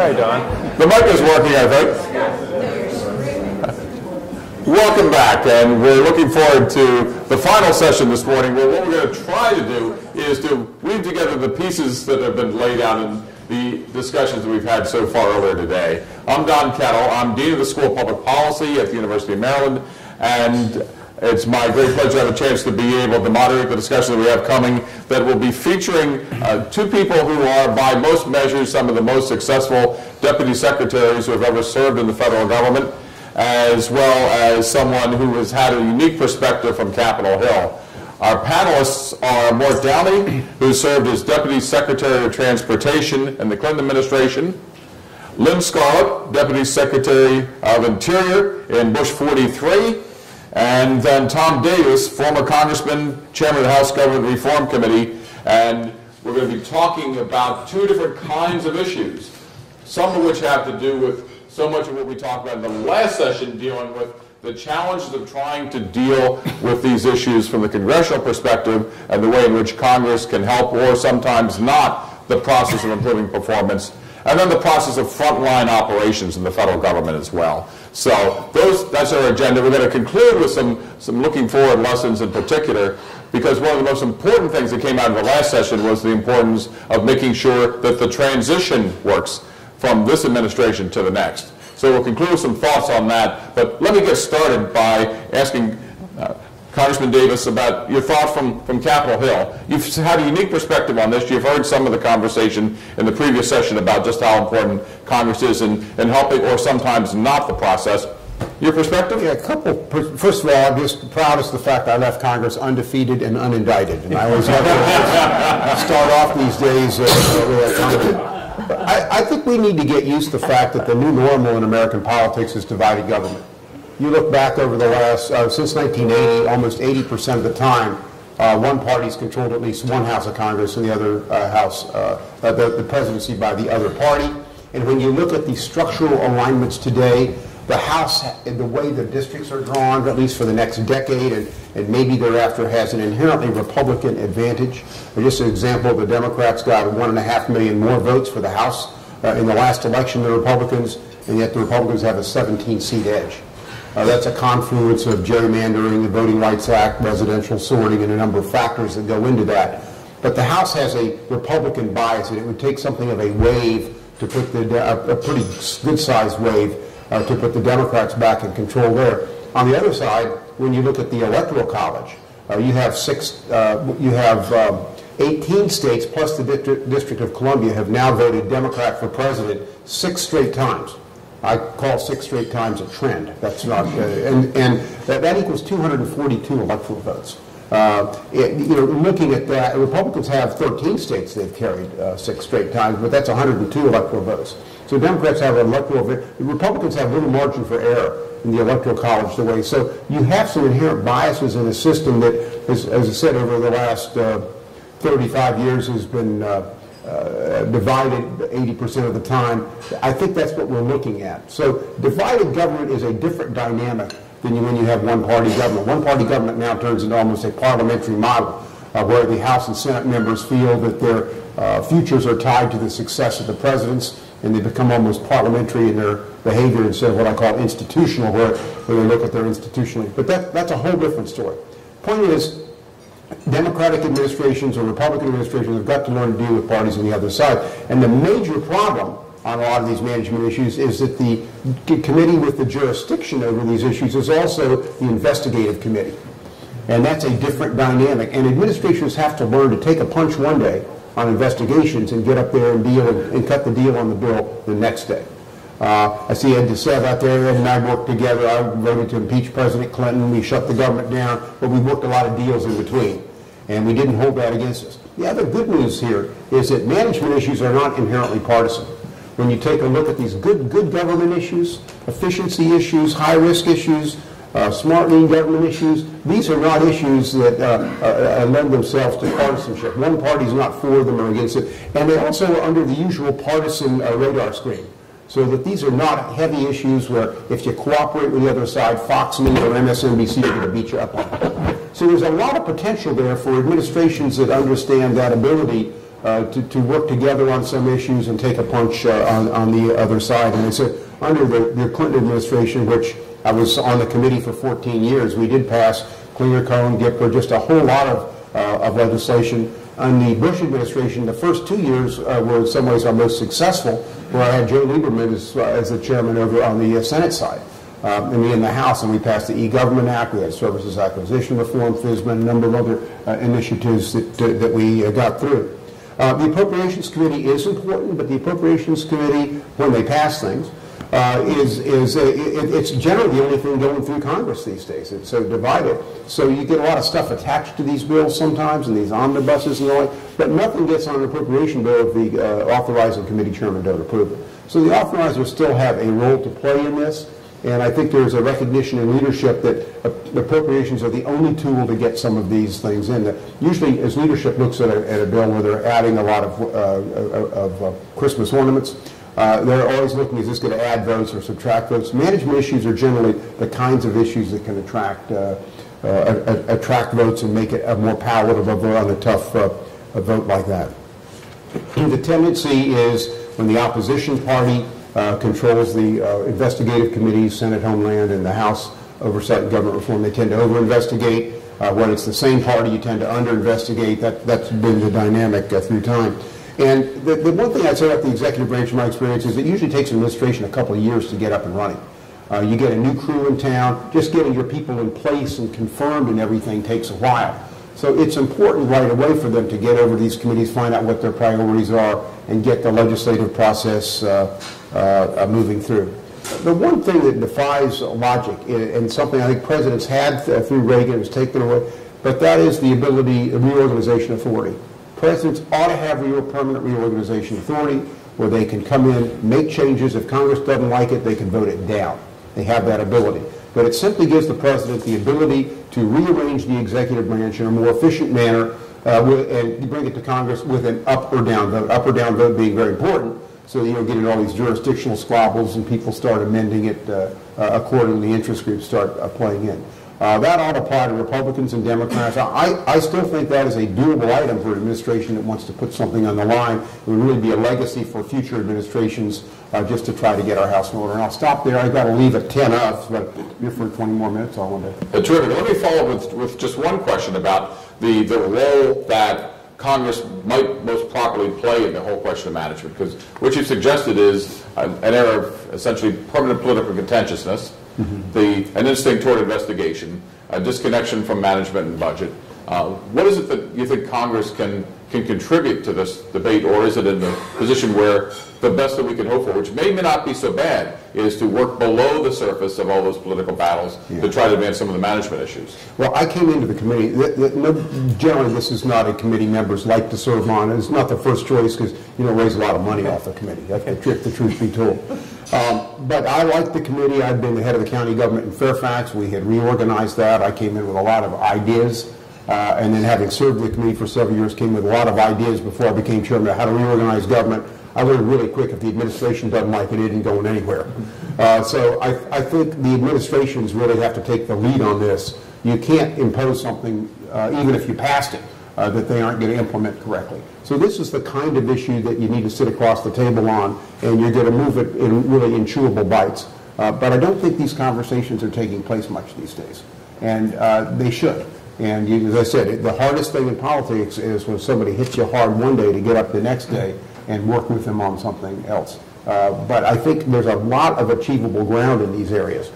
Hi, Don. The mic is working, I think. Welcome back, and we're looking forward to the final session this morning, where what we're going to try to do is to weave together the pieces that have been laid out in the discussions that we've had so far earlier today. I'm Don Kettle. I'm Dean of the School of Public Policy at the University of Maryland, and it's my great pleasure to have a chance to be able to moderate the discussion that we have coming that will be featuring two people who are, by most measures, some of the most successful deputy secretaries who have ever served in the federal government, as well as someone who has had a unique perspective from Capitol Hill. Our panelists are Mort Downey, who served as Deputy Secretary of Transportation in the Clinton administration, Lynn Scarlett, Deputy Secretary of Interior in Bush 43, and then Tom Davis, former Congressman, Chairman of the House Government Reform Committee, and we're going to be talking about two different kinds of issues, some of which have to do with so much of what we talked about in the last session, dealing with the challenges of trying to deal with these issues from the congressional perspective and the way in which Congress can help, or sometimes not, the process of improving performance, and then the process of frontline operations in the federal government as well. So that's our agenda. We're going to conclude with some looking forward lessons in particular, because one of the most important things that came out of the last session was the importance of making sure that the transition works from this administration to the next. So we'll conclude with some thoughts on that, but let me get started by asking Congressman Davis about your thoughts from Capitol Hill. You've had a unique perspective on this. You've heard some of the conversation in the previous session about just how important Congress is in helping, or sometimes not, the process. Your perspective? Yeah, a couple. First of all, I'm just proudest of the fact I left Congress undefeated and unindicted, and I always have to start off these days with that comment. I think we need to get used to the fact that the new normal in American politics is divided government. You look back over the last, since 1980, almost 80% of the time, one party's controlled at least one house of Congress and the other house, the presidency by the other party. And when you look at the structural alignments today, the House, the way the districts are drawn, at least for the next decade and maybe thereafter, has an inherently Republican advantage. Just an example, the Democrats got 1.5 million more votes for the House in the last election than the Republicans, and yet the Republicans have a 17-seat edge. That's a confluence of gerrymandering, the Voting Rights Act, residential sorting, and a number of factors that go into that. But the House has a Republican bias, and it would take something of a wave to put a pretty good-sized wave to put the Democrats back in control there. On the other side, when you look at the Electoral College, you have 18 states plus the District of Columbia have now voted Democrat for president 6 straight times. I call 6 straight times a trend. That's not, and that equals 242 electoral votes. Looking at that, Republicans have 13 states they've carried 6 straight times, but that's 102 electoral votes. So Democrats have an electoral, Republicans have little margin for error in the Electoral College the way. So you have some inherent biases in a system that, as I said, over the last 35 years has been divided 80% of the time. I think that's what we're looking at. So divided government is a different dynamic than when you have one-party government. One-party government now turns into almost a parliamentary model where the House and Senate members feel that their futures are tied to the success of the presidents, and they become almost parliamentary in their behavior instead of what I call institutional, where they look at their institutionally. But that's a whole different story. Point is, Democratic administrations or Republican administrations have got to learn to deal with parties on the other side. And the major problem on a lot of these management issues is that the committee with the jurisdiction over these issues is also the investigative committee. And that's a different dynamic. And administrations have to learn to take a punch one day on investigations and get up there and deal and cut the deal on the bill the next day. I see Ed DeSev out there. Ed and I worked together. I voted to impeach President Clinton. We shut the government down, but we worked a lot of deals in between, and we didn't hold that against us. The other good news here is that management issues are not inherently partisan. When you take a look at these good government issues, efficiency issues, high-risk issues, smart lean government issues, these are not issues that lend themselves to partisanship. One party is not for them or against it, and they also are under the usual partisan radar screen. So that these are not heavy issues where if you cooperate with the other side, Fox News or MSNBC are going to beat you up on it. So there's a lot of potential there for administrations that understand that ability to work together on some issues and take a punch on the other side. And they said under the Clinton administration, which I was on the committee for 14 years, we did pass Clinger, Cohen, Gipper, just a whole lot of legislation. On the Bush administration, the first 2 years were in some ways our most successful, where I had Joe Lieberman as the chairman over on the Senate side. And me in the House, and we passed the E-Government Act, we had Services Acquisition Reform, FSMA, and a number of other initiatives that we got through. The Appropriations Committee is important, but the Appropriations Committee, when they pass things, it's generally the only thing going through Congress these days. It's so divided. So you get a lot of stuff attached to these bills sometimes, and these omnibuses and the like, but nothing gets on an appropriation bill if the authorizing committee chairman don't approve it. So the authorizers still have a role to play in this, and I think there's a recognition in leadership that appropriations are the only tool to get some of these things in. Usually, as leadership looks at a bill where they're adding a lot of Christmas ornaments, they're always looking, is this going to add votes or subtract votes? Management issues are generally the kinds of issues that can attract votes and make it a more palatable vote on a tough vote like that. The tendency is when the opposition party controls the investigative committees, Senate, Homeland, and the House Oversight and Government Reform, they tend to over-investigate. When it's the same party, you tend to under-investigate. That's been the dynamic through time. And the one thing I'd say about the executive branch, in my experience, is it usually takes an administration a couple of years to get up and running. You get a new crew in town, just getting your people in place and confirmed and everything takes a while. So it's important right away for them to get over these committees, find out what their priorities are, and get the legislative process moving through. The one thing that defies logic, and something I think presidents had through Reagan, was taken away, but that is the ability, reorganization authority. Presidents ought to have permanent reorganization authority where they can come in, make changes. If Congress doesn't like it, they can vote it down. They have that ability. But it simply gives the president the ability to rearrange the executive branch in a more efficient manner and bring it to Congress with an up or down vote. Up or down vote being very important, so you don't get into all these jurisdictional squabbles and people start amending it accordingly, interest groups start playing in. That ought to apply to Republicans and Democrats. I still think that is a doable item for an administration that wants to put something on the line. It would really be a legacy for future administrations just to try to get our house in order. And I'll stop there. I've got to leave at 10 up, but here for 20 more minutes, I'll want to. Terrific. Let me follow with just one question about the role that Congress might most properly play in the whole question of management. Because what you've suggested is an era of essentially permanent political contentiousness, an instinct toward investigation, a disconnection from management and budget. What is it that you think Congress can contribute to this debate, or is it in the position where the best that we can hope for, which may not be so bad, is to work below the surface of all those political battles to try to advance some of the management issues? Well, I came into the committee. Generally, this is not a committee members like to serve on. It's not the first choice because you don't raise a lot of money off the committee. That's the truth be told. But I liked the committee. I'd been the head of the county government in Fairfax. We had reorganized that. I came in with a lot of ideas. And then having served the committee for several years, came with a lot of ideas before I became chairman of how to reorganize government. I learned really quick if the administration doesn't like it, it isn't going anywhere. So I think the administrations really have to take the lead on this. You can't impose something, even if you passed it, that they aren't going to implement correctly. So this is the kind of issue that you need to sit across the table on, and you're going to move it in really in chewable bites. But I don't think these conversations are taking place much these days, and they should. And as I said, the hardest thing in politics is when somebody hits you hard one day to get up the next day and work with them on something else. But I think there's a lot of achievable ground in these areas.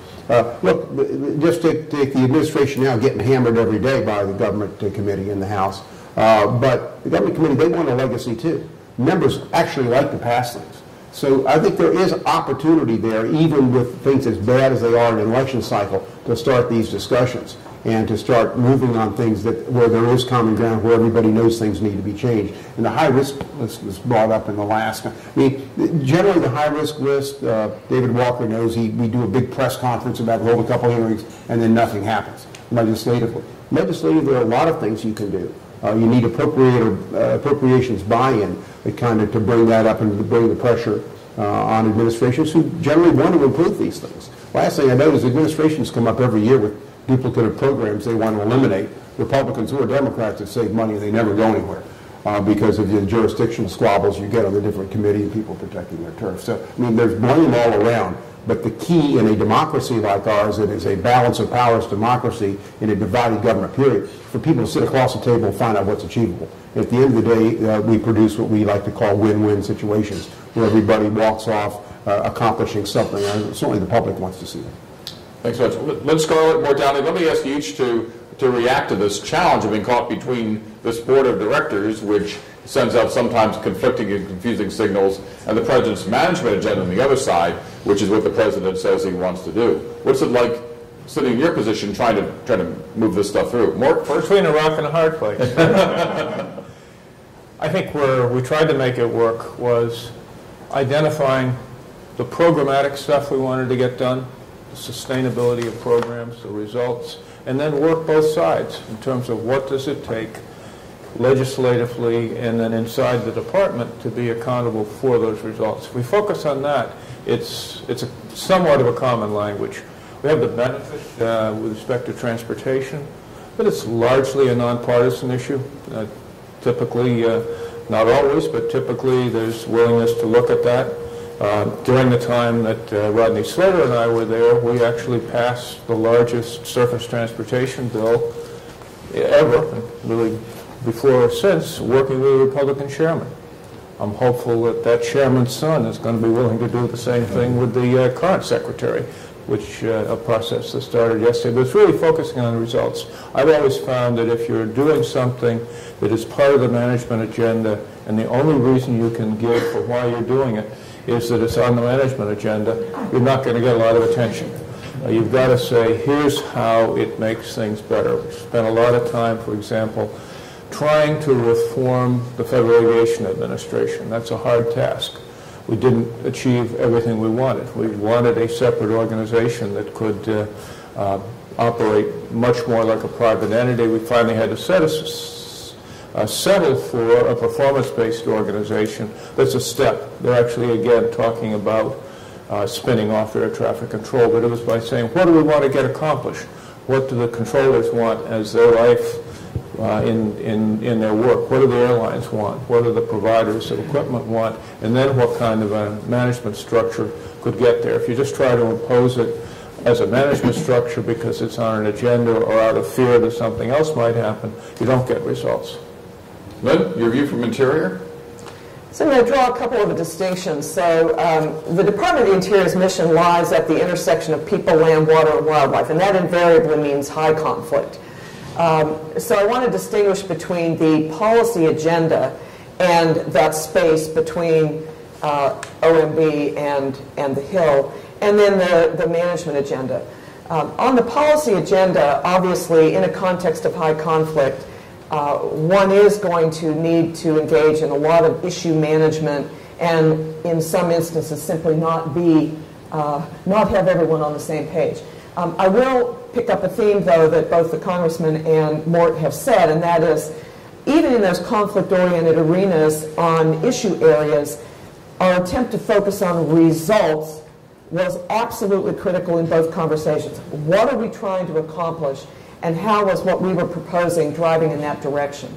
Look, just take the administration now getting hammered every day by the government committee in the House. But the government committee, they want a legacy too. Members actually like to pass things. So I think there is opportunity there, even with things as bad as they are in an election cycle, to start these discussions and to start moving on things where there is common ground, where everybody knows things need to be changed. And the high-risk list was brought up in the last. I mean, generally the high-risk list, David Walker knows, we do a big press conference about it, hold a couple hearings, and then nothing happens legislatively. Legislatively, there are a lot of things you can do. You need appropriations buy-in to bring that up and to bring the pressure on administrations who generally want to improve these things. Last thing I know is administrations come up every year with duplicative programs they want to eliminate. Republicans or Democrats that save money, they never go anywhere. because of the jurisdictional squabbles you get on the different committee and people protecting their turf. So, I mean, there's blame all around. But the key in a democracy like ours, it is a balance of powers democracy in a divided government period, for people to sit across the table and find out what's achievable. At the end of the day, we produce what we like to call win-win situations, where everybody walks off accomplishing something. And certainly the public wants to see that. Thanks so much. Lynn Scarlett, Mort Downey, let me ask you each to react to this challenge of being caught between this board of directors, which sends out sometimes conflicting and confusing signals, and the president's management agenda on the other side, which is what the president says he wants to do. What's it like sitting in your position trying to move this stuff through? Mort, first? Between a rock and a hard place. I think where we tried to make it work was identifying the programmatic stuff we wanted to get done, the sustainability of programs, the results, and then work both sides in terms of what does it take legislatively and then inside the department to be accountable for those results. If we focus on that, it's somewhat of a common language. We have the benefit with respect to transportation, but it's largely a nonpartisan issue. Typically, not always, but typically there's willingness to look at that. During the time that Rodney Slater and I were there, we actually passed the largest surface transportation bill ever, really before or since, working with a Republican chairman. I'm hopeful that that chairman's son is going to be willing to do the same thing with the current secretary, which a process that started yesterday. But it's really focusing on the results. I've always found that if you're doing something that is part of the management agenda, and the only reason you can give for why you're doing it is that it's on the management agenda, you're not going to get a lot of attention. You've got to say, here's how it makes things better. We spent a lot of time, for example, trying to reform the Federal Aviation Administration. That's a hard task. We didn't achieve everything we wanted. We wanted a separate organization that could operate much more like a private entity. We finally had to settle for a performance-based organization. That's a step. They're actually, again, talking about spinning off air traffic control, but it was by saying, what do we want to get accomplished? What do the controllers want as their life in their work? What do the airlines want? What do the providers of equipment want? And then what kind of a management structure could get there? If you just try to impose it as a management structure because it's on an agenda or out of fear that something else might happen, you don't get results. Lynn, your view from Interior? So I'm going to draw a couple of distinctions. So the Department of the Interior's mission lies at the intersection of people, land, water, and wildlife, and that invariably means high conflict. So I want to distinguish between the policy agenda and that space between OMB and the Hill, and then the management agenda. On the policy agenda, obviously, in a context of high conflict, one is going to need to engage in a lot of issue management, and in some instances simply not have everyone on the same page. I will pick up a theme, though, that both the Congressman and Mort have said, and that is, even in those conflict-oriented arenas on issue areas, our attempt to focus on results was absolutely critical in both conversations. What are we trying to accomplish, and how was what we were proposing driving in that direction?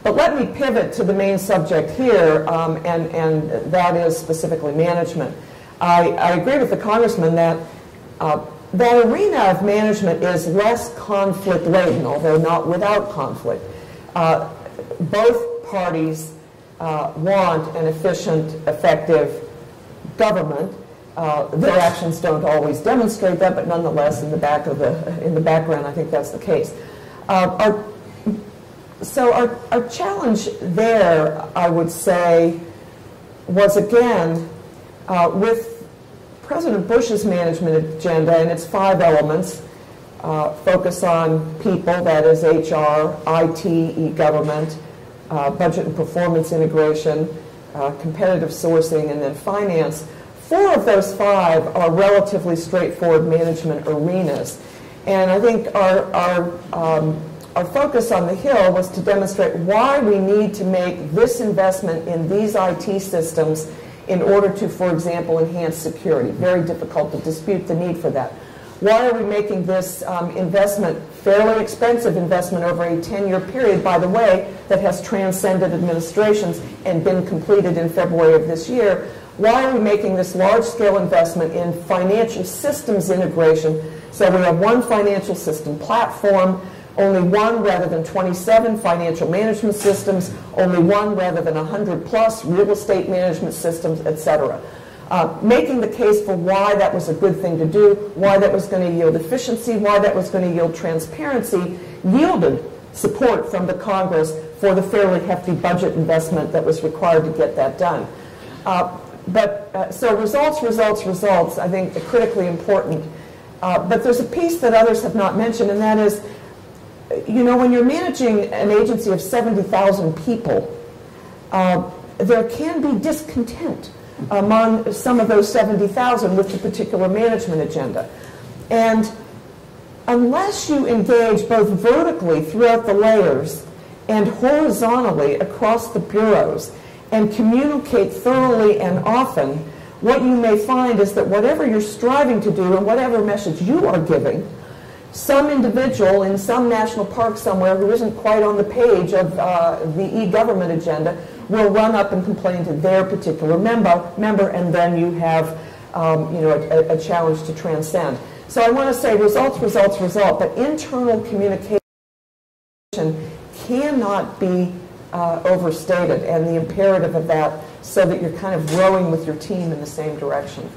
But let me pivot to the main subject here, and that is specifically management. I agree with the Congressman that that arena of management is less conflict-laden, although not without conflict. Both parties want an efficient, effective government. Their actions don't always demonstrate that, but nonetheless, in the background, I think that's the case. So our challenge there, I would say, was again with President Bush's management agenda and its 5 elements: focus on people, that is HR, IT, e-government, budget and performance integration, competitive sourcing, and then finance. 4 of those 5 are relatively straightforward management arenas. And I think our focus on the Hill was to demonstrate why we need to make this investment in these IT systems in order to, for example, enhance security. Very difficult to dispute the need for that. Why are we making this investment fairly expensive investment over a 10-year period, by the way, that has transcended administrations and been completed in February of this year. Why are we making this large-scale investment in financial systems integration? So we have one financial system platform, only one rather than 27 financial management systems, only one rather than 100+ real estate management systems, etc. Making the case for why that was a good thing to do, why that was going to yield efficiency, why that was going to yield transparency, yielded support from the Congress for the fairly hefty budget investment that was required to get that done. So results, I think, are critically important. But there's a piece that others have not mentioned, and that is, you know, when you're managing an agency of 70,000 people, there can be discontent among some of those 70,000 with the particular management agenda. And unless you engage both vertically throughout the layers and horizontally across the bureaus and communicate thoroughly and often, what you may find is that whatever you're striving to do and whatever message you are giving, some individual in some national park somewhere who isn't quite on the page of the e-government agenda will run up and complain to their particular member, and then you have a challenge to transcend. So I want to say result, but internal communication cannot be overstated, and the imperative of that, so that you're kind of rowing with your team in the same direction.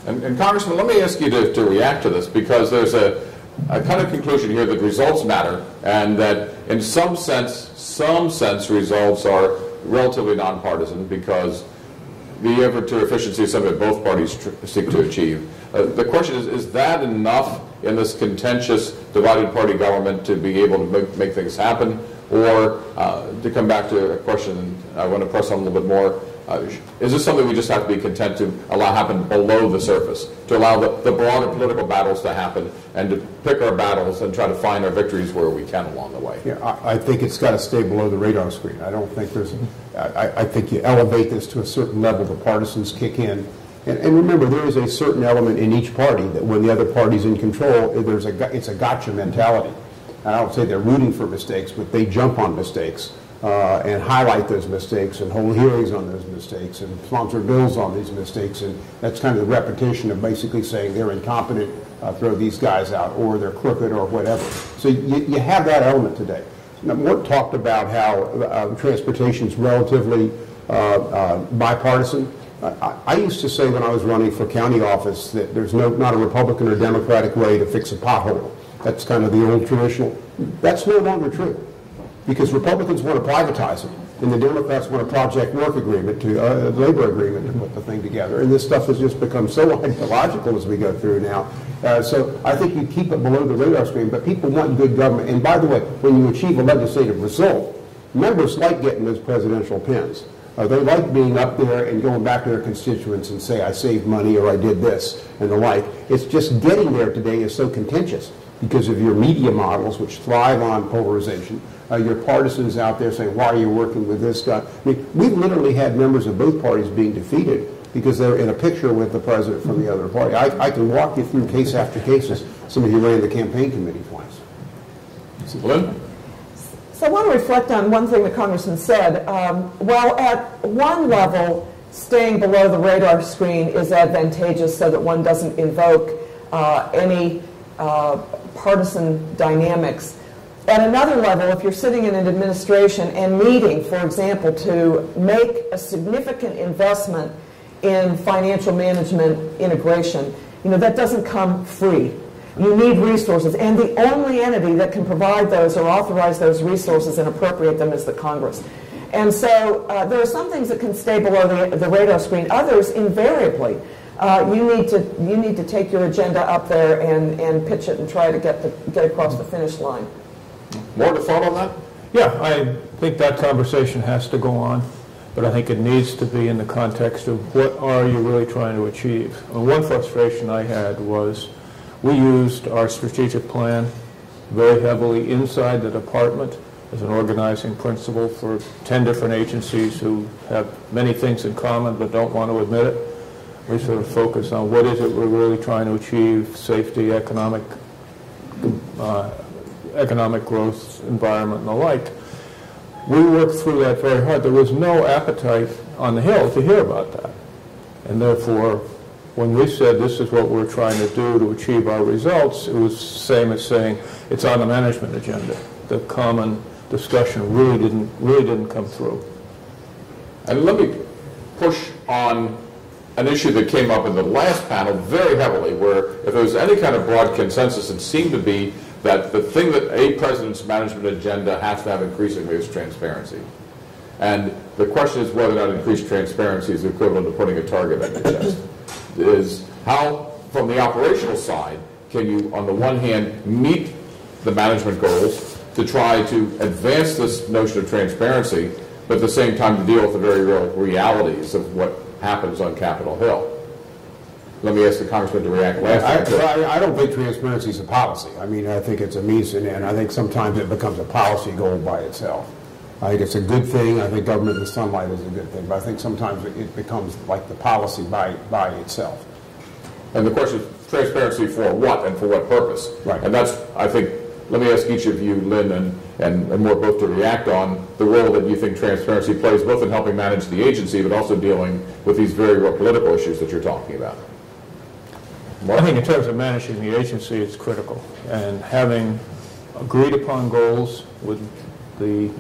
And Congressman, let me ask you to react to this, because there's a kind of conclusion here that results matter, and that in some sense results are relatively nonpartisan, because the effort to efficiency is something that both parties seek to achieve. The question is that enough in this contentious divided party government to be able to make things happen? Or to come back to a question I want to press on a little bit more, is this something we just have to be content to allow happen below the surface, to allow the broader political battles to happen, and to pick our battles and try to find our victories where we can along the way? Yeah, I think it's got to stay below the radar screen. I don't think there's, I think you elevate this to a certain level, the partisans kick in. And remember, there is a certain element in each party that when the other party's in control, it's a gotcha mentality. And I don't say they're rooting for mistakes, but they jump on mistakes and highlight those mistakes and hold hearings on those mistakes and sponsor bills on these mistakes. And that's kind of the repetition of basically saying they're incompetent, throw these guys out, or they're crooked, or whatever. So you have that element today. Now, Mort talked about how transportation is relatively bipartisan. I used to say when I was running for county office that there's not a Republican or Democratic way to fix a pothole. That's kind of the old traditional. That's no longer true, because Republicans want to privatize it, and the Democrats want a project work agreement, a labor agreement to put the thing together. And this stuff has just become so ideological as we go through now. So I think you keep it below the radar screen, but people want good government. And by the way, when you achieve a legislative result, members like getting those presidential pins. They like being up there and going back to their constituents and say, I saved money, or I did this, and the like. It's just getting there today is so contentious because of your media models, which thrive on polarization. Your partisans out there saying, why are you working with this guy? I mean, we've literally had members of both parties being defeated because they're in a picture with the president from the other party. I can walk you through case after case as somebody who ran the campaign committee twice. Lynn? So I want to reflect on one thing the Congressman said. Well, at one level, staying below the radar screen is advantageous so that one doesn't invoke any partisan dynamics. At another level, if you're sitting in an administration and needing, for example, to make a significant investment in financial management integration, that doesn't come free. You need resources, and the only entity that can provide those or authorize those resources and appropriate them is the Congress. And so there are some things that can stay below the radar screen. Others, invariably, you need to take your agenda up there and pitch it and try to get across the finish line. More to thought on that? Yeah, I think that conversation has to go on, but I think it needs to be in the context of what are you really trying to achieve. And one frustration I had was we used our strategic plan very heavily inside the department as an organizing principle for 10 different agencies who have many things in common but don't want to admit it. We sort of focus on what is it we're really trying to achieve: safety, economic economic growth environment and the like. We worked through that very hard. There was no appetite on the Hill to hear about that. And therefore, when we said this is what we're trying to do to achieve our results, it was the same as saying it's on the management agenda. The common discussion really didn't come through. And let me push on an issue that came up in the last panel very heavily, where if there was any kind of broad consensus, it seemed to be that the thing that a president's management agenda has to have increasingly is transparency. And the question is whether or not increased transparency is equivalent to putting a target on your chest. Is how, from the operational side, can you, on the one hand, meet the management goals to try to advance this notion of transparency, but at the same time to deal with the very real realities of what happens on Capitol Hill. Let me ask the Congressman to react last. I don't think transparency is a policy. I mean, I think it's a means to an end. I think sometimes it becomes a policy goal by itself. I think it's a good thing. I think government in the sunlight is a good thing. But I think sometimes it becomes like the policy by itself. And the question is transparency for what and for what purpose? Right. And that's, I think, let me ask each of you, Lynn and more both, to react on the role that you think transparency plays, both in helping manage the agency, but also dealing with these very real political issues that you're talking about. I think in terms of managing the agency, it's critical. And having agreed upon goals with the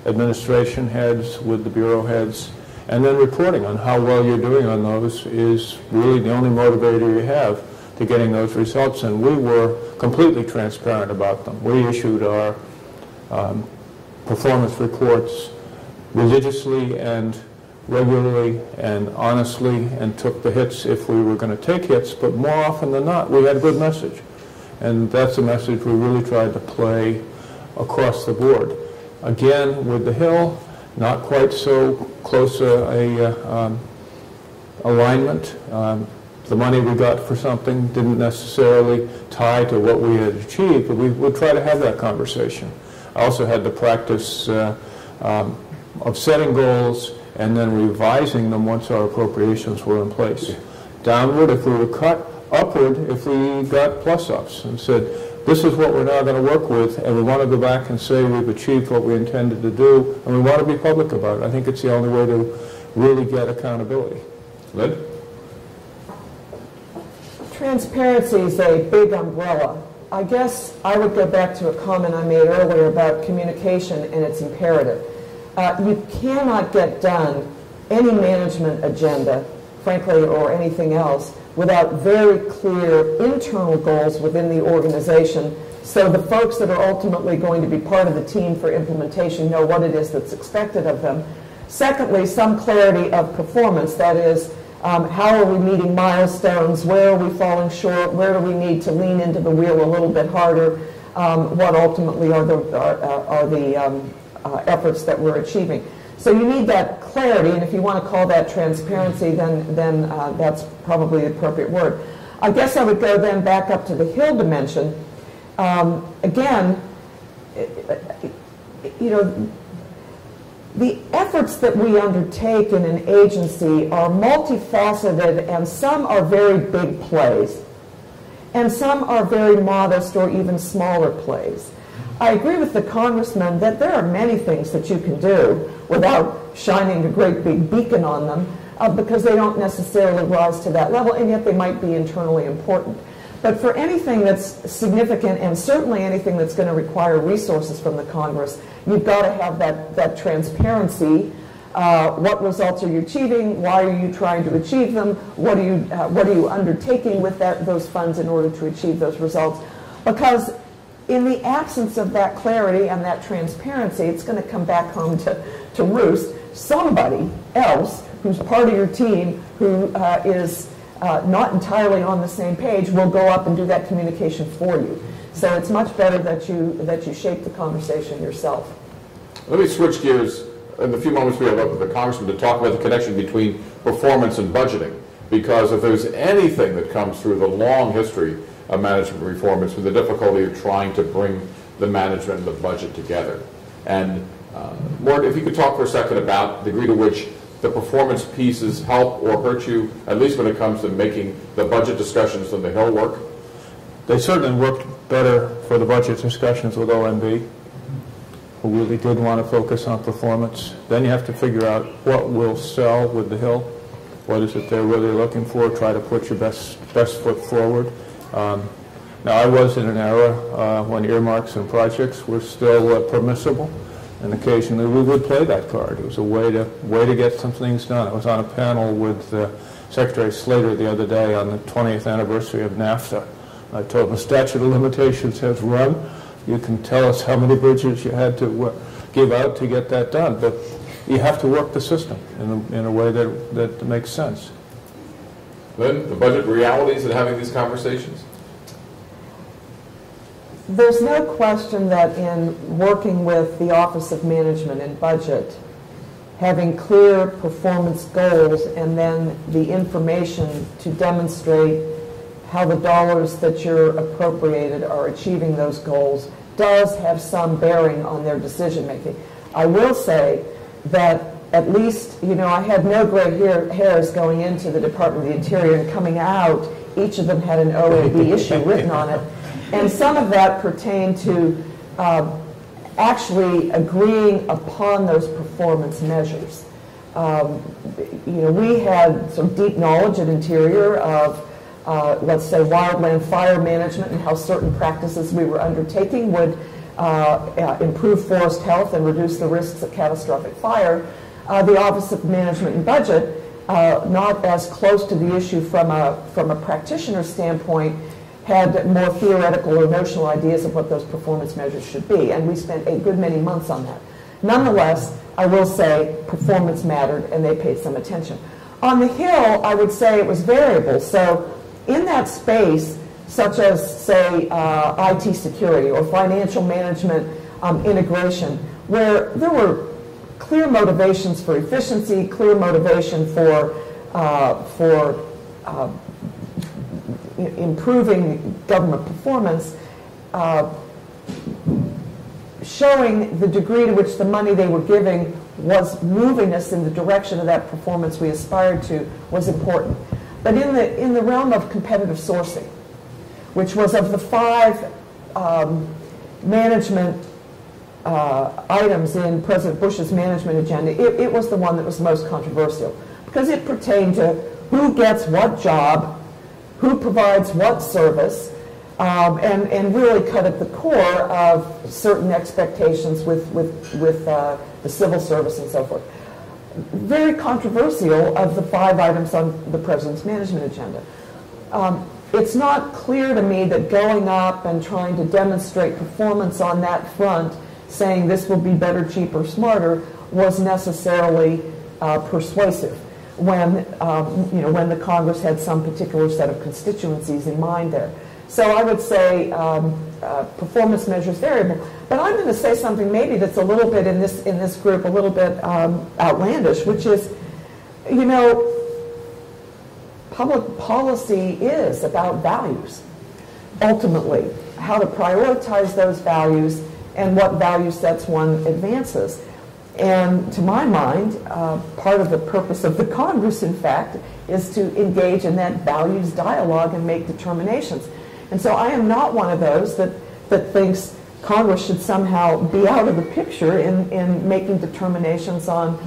administration heads, with the bureau heads, and then reporting on how well you're doing on those is really the only motivator you have to getting those results. And we were completely transparent about them. We issued our performance reports religiously and regularly and honestly, and took the hits if we were going to take hits, but more often than not, we had a good message. And that's a message we really tried to play across the board. Again, with the Hill, not quite so close a alignment. The money we got for something didn't necessarily tie to what we had achieved, but we would try to have that conversation. I also had the practice of setting goals and then revising them once our appropriations were in place. Downward if we were cut, upward if we got plus-ups, and said, this is what we're now going to work with, and we want to go back and say we've achieved what we intended to do, and we want to be public about it. I think it's the only way to really get accountability. Lynn? Transparency is a big umbrella. I guess I would go back to a comment I made earlier about communication and its imperative. You cannot get done any management agenda, frankly, or anything else, without very clear internal goals within the organization, so the folks that are ultimately going to be part of the team for implementation know what it is that's expected of them. Secondly, some clarity of performance, that is, how are we meeting milestones, where are we falling short, where do we need to lean into the wheel a little bit harder, what ultimately are the efforts that we're achieving. So you need that clarity, and if you want to call that transparency, then that's probably the appropriate word. I guess I would go then back up to the Hill dimension. Again, you know, the efforts that we undertake in an agency are multifaceted, and some are very big plays, and some are very modest or even smaller plays. I agree with the congressman that there are many things that you can do without shining a great big beacon on them because they don't necessarily rise to that level, and yet they might be internally important. But for anything that's significant, and certainly anything that's going to require resources from the Congress, you've got to have that transparency. What results are you achieving? Why are you trying to achieve them? What are you undertaking with those funds in order to achieve those results? Because in the absence of that clarity and that transparency, it's going to come back home to roost. Somebody else who's part of your team who is not entirely on the same page will go up and do that communication for you. So it's much better that you shape the conversation yourself. Let me switch gears in the few moments we have up with the Congressman to talk about the connection between performance and budgeting. Because if there's anything that comes through the long history of management reform, it's the difficulty of trying to bring the management and the budget together. And Mort, if you could talk for a second about the degree to which the performance pieces help or hurt you, at least when it comes to making the budget discussions on the Hill work. They certainly worked better for the budget discussions with OMB, who really did want to focus on performance. Then you have to figure out what will sell with the Hill. What is it they're really looking for? Try to put your best foot forward. Now, I was in an era when earmarks and projects were still permissible, and occasionally we would play that card. It was a way to get some things done. I was on a panel with Secretary Slater the other day on the 20th anniversary of NAFTA. I told him the statute of limitations has run. You can tell us how many bridges you had to give out to get that done, but you have to work the system in a way that makes sense. Lynn, the budget realities of having these conversations? There's no question that in working with the Office of Management and Budget, having clear performance goals and then the information to demonstrate how the dollars that you're appropriated are achieving those goals does have some bearing on their decision making. I will say that at least, I had no gray hairs going into the Department of the Interior, and coming out, each of them had an OMB issue written on it. And some of that pertained to actually agreeing upon those performance measures. We had some deep knowledge at Interior of, let's say, wildland fire management and how certain practices we were undertaking would improve forest health and reduce the risks of catastrophic fire. The Office of Management and Budget, not as close to the issue from a practitioner standpoint, had more theoretical or notional ideas of what those performance measures should be, and we spent a good many months on that. Nonetheless, I will say performance mattered, and they paid some attention. On the Hill, I would say it was variable. So in that space, such as, say, IT security or financial management integration, where there were clear motivations for efficiency, clear motivation for improving government performance, showing the degree to which the money they were giving was moving us in the direction of that performance we aspired to was important. But in the realm of competitive sourcing, which was of the 5 management items in President Bush's management agenda, it was the one that was most controversial, because it pertained to who gets what job, who provides what service, and really cut at the core of certain expectations with the civil service and so forth. Very controversial of the 5 items on the President's management agenda. It's not clear to me that going up and trying to demonstrate performance on that front, saying this will be better, cheaper, smarter, was necessarily persuasive when the Congress had some particular set of constituencies in mind there. So I would say performance measures variable. But I'm going to say something maybe that's a little bit in this group a little bit outlandish, which is, public policy is about values. Ultimately, how to prioritize those values and what value sets one advances. And to my mind, part of the purpose of the Congress, in fact, is to engage in that values dialogue and make determinations. And so I am not one of those that thinks Congress should somehow be out of the picture in making determinations on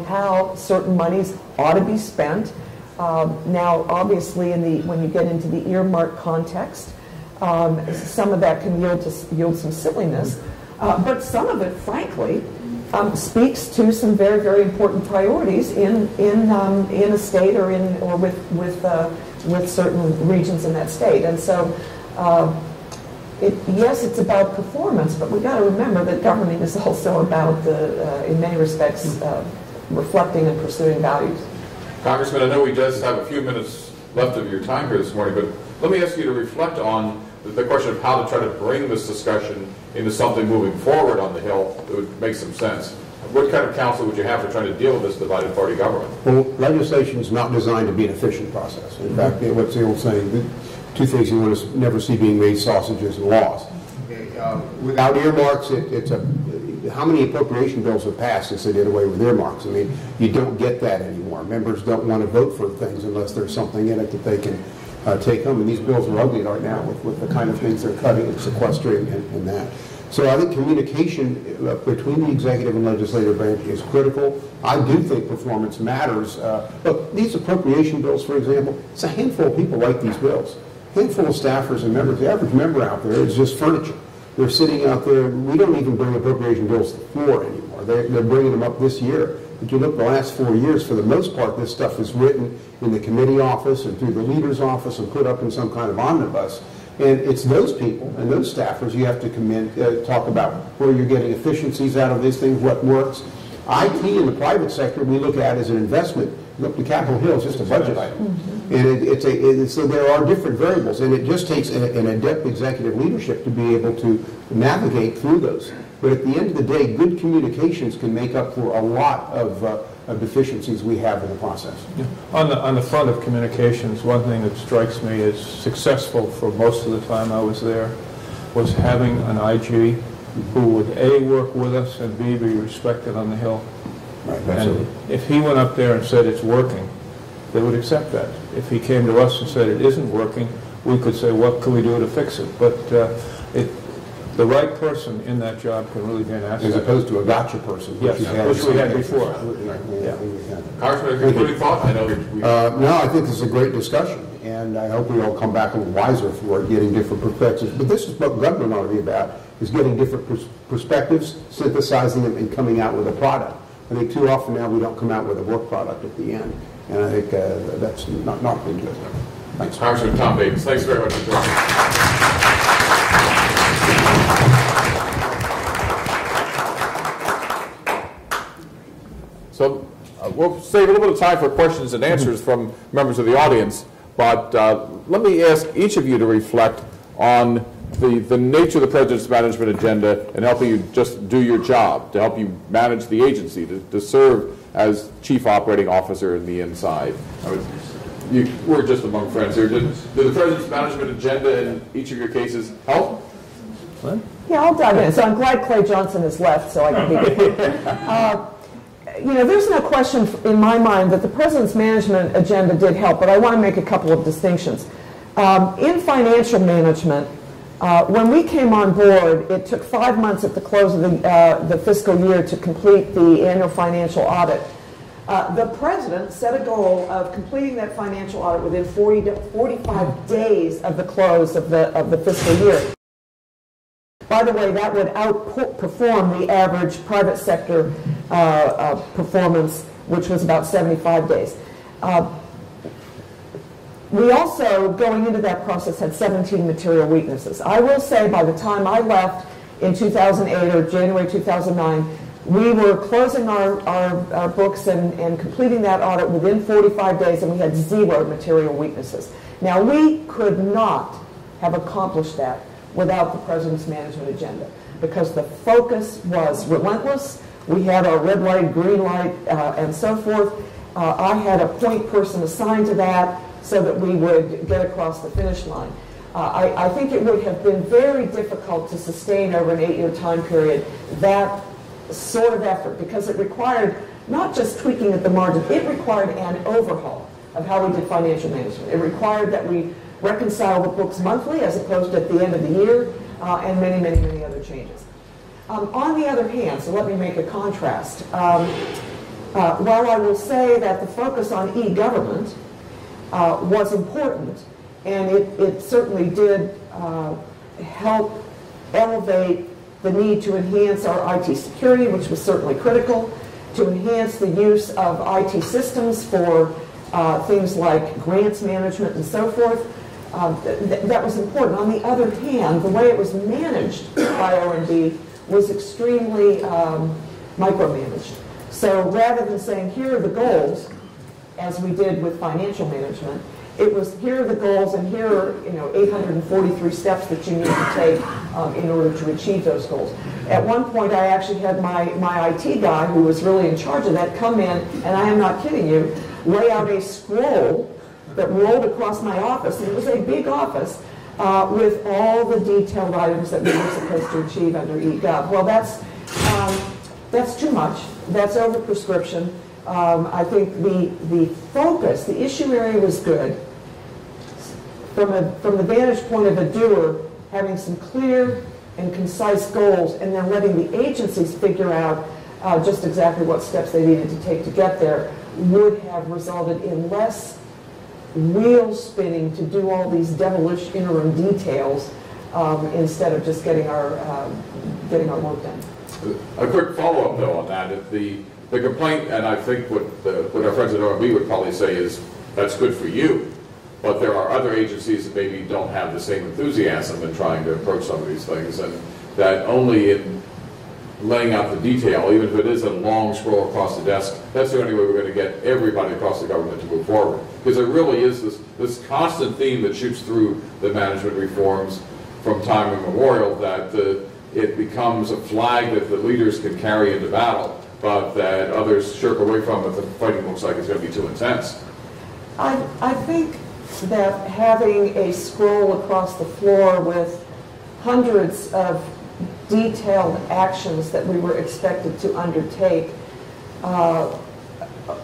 how certain monies ought to be spent. Now, obviously, when you get into the earmark context, some of that can yield some silliness, but some of it, frankly, speaks to some very, very important priorities in a state or with certain regions in that state. And so, yes, it's about performance, but we've got to remember that governing is also about, in many respects, reflecting and pursuing values. Congressman, I know we just have a few minutes left of your time here this morning, but let me ask you to reflect on the question of how to try to bring this discussion into something moving forward on the Hill that would make some sense. What kind of counsel would you have to try to deal with this divided party government? Well, legislation is not designed to be an efficient process. In fact, what's the old saying? The 2 things you want to never see being made: sausages and laws. Without earmarks, how many appropriation bills have passed since they did away with earmarks? I mean, you don't get that anymore. Members don't want to vote for things unless there's something in it that they can take home. And these bills are ugly right now with the kind of things they're cutting and sequestering and that. So I think communication between the executive and legislative branch is critical. I do think performance matters. Look, these appropriation bills, for example, it's a handful of people write these bills. A handful of staffers and members. The average member out there is just furniture. They're sitting out there. We don't even bring appropriation bills to the floor anymore. They're bringing them up this year. If you look the last 4 years, for the most part, this stuff is written in the committee office and through the leader's office and put up in some kind of omnibus. And it's those people and those staffers you have to come in, talk about where you're getting efficiencies out of these things, what works. IT in the private sector we look at as an investment. Look, the Capitol Hill is just a budget item. And so there are different variables, and it just takes an adept executive leadership to be able to navigate through those. But at the end of the day, good communications can make up for a lot of deficiencies we have in the process. Yeah. On the front of communications, one thing that strikes me as successful for most of the time I was there was having an IG who would A, work with us, and B, be respected on the Hill. Right, and if he went up there and said it's working, they would accept that. If he came to us and said it isn't working, we could say, what can we do to fix it? But the right person in that job can really be an asset. As opposed to a gotcha person. Yes, which we had before. Congressman, a concluding thought? I know no, I think this is a great discussion, and I hope we all come back a little wiser for it, getting different perspectives. But this is what government ought to be about, is getting different perspectives, synthesizing them, and coming out with a product. I think too often now we don't come out with a work product at the end, and I think that's not been good. Thanks. Congressman Tom Bates, thanks very much for joining us. So we'll save a little bit of time for questions and answers from members of the audience, but let me ask each of you to reflect on the nature of the President's management agenda and helping you just do your job, to help you manage the agency, to serve as Chief Operating Officer in the inside. We're just among friends here. Did the President's management agenda in each of your cases help? What? Yeah, I'll dive in. So I'm glad Clay Johnson has left so I can be there's no question in my mind that the President's management agenda did help, but I want to make a couple of distinctions. In financial management, when we came on board, it took 5 months at the close of the fiscal year to complete the annual financial audit. The President set a goal of completing that financial audit within 40 to 45 days of the close of the fiscal year. By the way, that would outperform the average private sector performance, which was about 75 days. We also, going into that process, had 17 material weaknesses. I will say by the time I left in 2008 or January 2009, we were closing our books and completing that audit within 45 days, and we had 0 material weaknesses. Now, we could not have accomplished that without the President's management agenda, because the focus was relentless. We had our red light, green light, and so forth. I had a point person assigned to that so that we would get across the finish line. I think it would have been very difficult to sustain over an 8-year time period that sort of effort, because it required not just tweaking at the margin, it required an overhaul of how we did financial management. It required that we reconcile the books monthly as opposed to at the end of the year, and many, many, many other changes. On the other hand, so let me make a contrast. While I will say that the focus on e-government was important, and it certainly did help elevate the need to enhance our IT security, which was certainly critical, to enhance the use of IT systems for things like grants management and so forth. That was important. On the other hand, the way it was managed by O&B was extremely micromanaged. So rather than saying, here are the goals, as we did with financial management, it was, here are the goals, and here are 843 steps that you need to take in order to achieve those goals. At one point, I actually had my IT guy, who was really in charge of that, come in, and I am not kidding you, lay out a scroll that rolled across my office, and it was a big office, with all the detailed items that we were supposed to achieve under eGov. Well, that's too much. That's over-prescription. I think the focus, the issue area was good. from the vantage point of a doer, having some clear and concise goals, and then letting the agencies figure out just exactly what steps they needed to take to get there, would have resulted in less wheel spinning to do all these devilish interim details instead of just getting our work done. A quick follow-up, though, on that. If the complaint, and I think what our friends at OMB would probably say is, that's good for you, but there are other agencies that maybe don't have the same enthusiasm in trying to approach some of these things, and that only in laying out the detail, even if it is a long scroll across the desk, that's the only way we're going to get everybody across the government to move forward. Because there really is this constant theme that shoots through the management reforms from time immemorial, that it becomes a flag that the leaders can carry into battle, but that others shirk away from if the fighting looks like it's going to be too intense. I think that having a scroll across the floor with hundreds of detailed actions that we were expected to undertake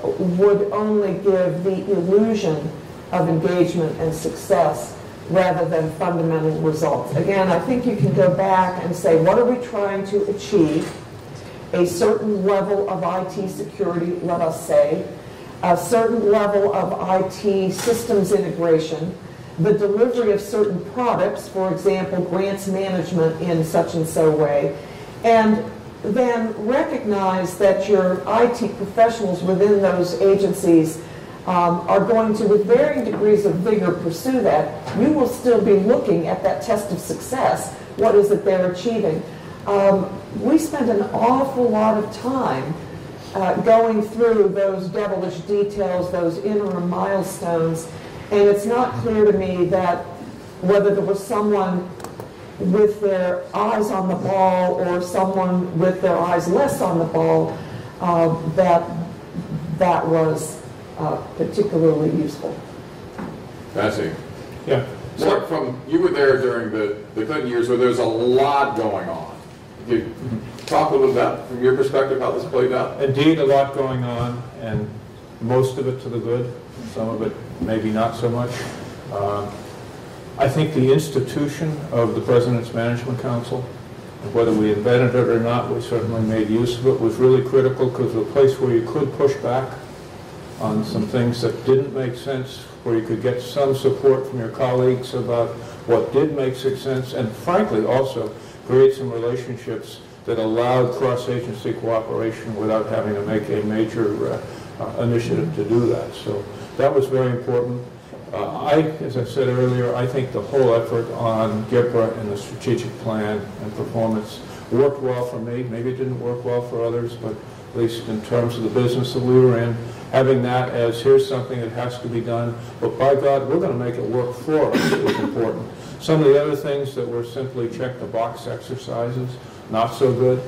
would only give the illusion of engagement and success rather than fundamental results. Again, I think you can go back and say, what are we trying to achieve? A certain level of IT security, let us say, a certain level of IT systems integration, the delivery of certain products, for example, grants management in such and so way, and then recognize that your IT professionals within those agencies are going to, with varying degrees of vigor, pursue that. You will still be looking at that test of success. What is it they're achieving? We spend an awful lot of time going through those devilish details, those interim milestones, and it's not clear to me that whether there was someone with their eyes on the ball or someone with their eyes less on the ball, that was particularly useful. Fascinating. Yeah. Mark, you were there during the Clinton years where there was a lot going on. Could you talk a little about, from your perspective, how this played out? Indeed, a lot going on, and most of it to the good, some of it maybe not so much. I think the institution of the President's Management Council, whether we invented it or not, we certainly made use of it, was really critical because it was a place where you could push back on some things that didn't make sense, where you could get some support from your colleagues about what did make sense, and frankly also create some relationships that allowed cross-agency cooperation without having to make a major initiative to do that. So that was very important. As I said earlier, I think the whole effort on GIPRA and the strategic plan and performance worked well for me. Maybe it didn't work well for others, but at least in terms of the business that we were in, having that as here's something that has to be done, but by God, we're going to make it work for us was important. Some of the other things that were simply check-the-box exercises, not so good.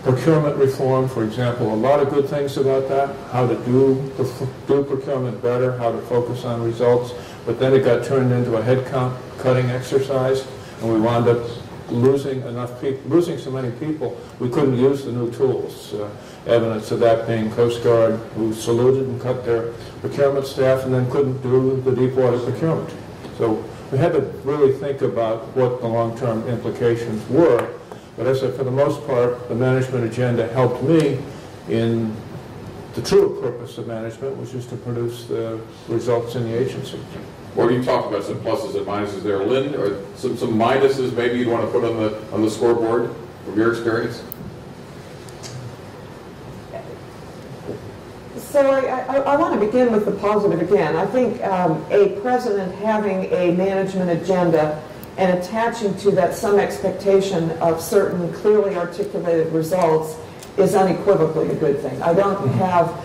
Procurement reform, for example, a lot of good things about that, how to do procurement better, how to focus on results, but then it got turned into a headcount cutting exercise, and we wound up losing so many people, we couldn't use the new tools. Evidence of that being Coast Guard, who saluted and cut their procurement staff and then couldn't do the deep water procurement. So we had to really think about what the long-term implications were. But as I said, for the most part, the management agenda helped me in the true purpose of management, which is to produce the results in the agency. Or you talked about some pluses and minuses there, Lynn, or some minuses maybe you'd want to put on the scoreboard from your experience? So I want to begin with the positive again. I think a president having a management agenda and attaching to that some expectation of certain clearly articulated results is unequivocally a good thing. I don't have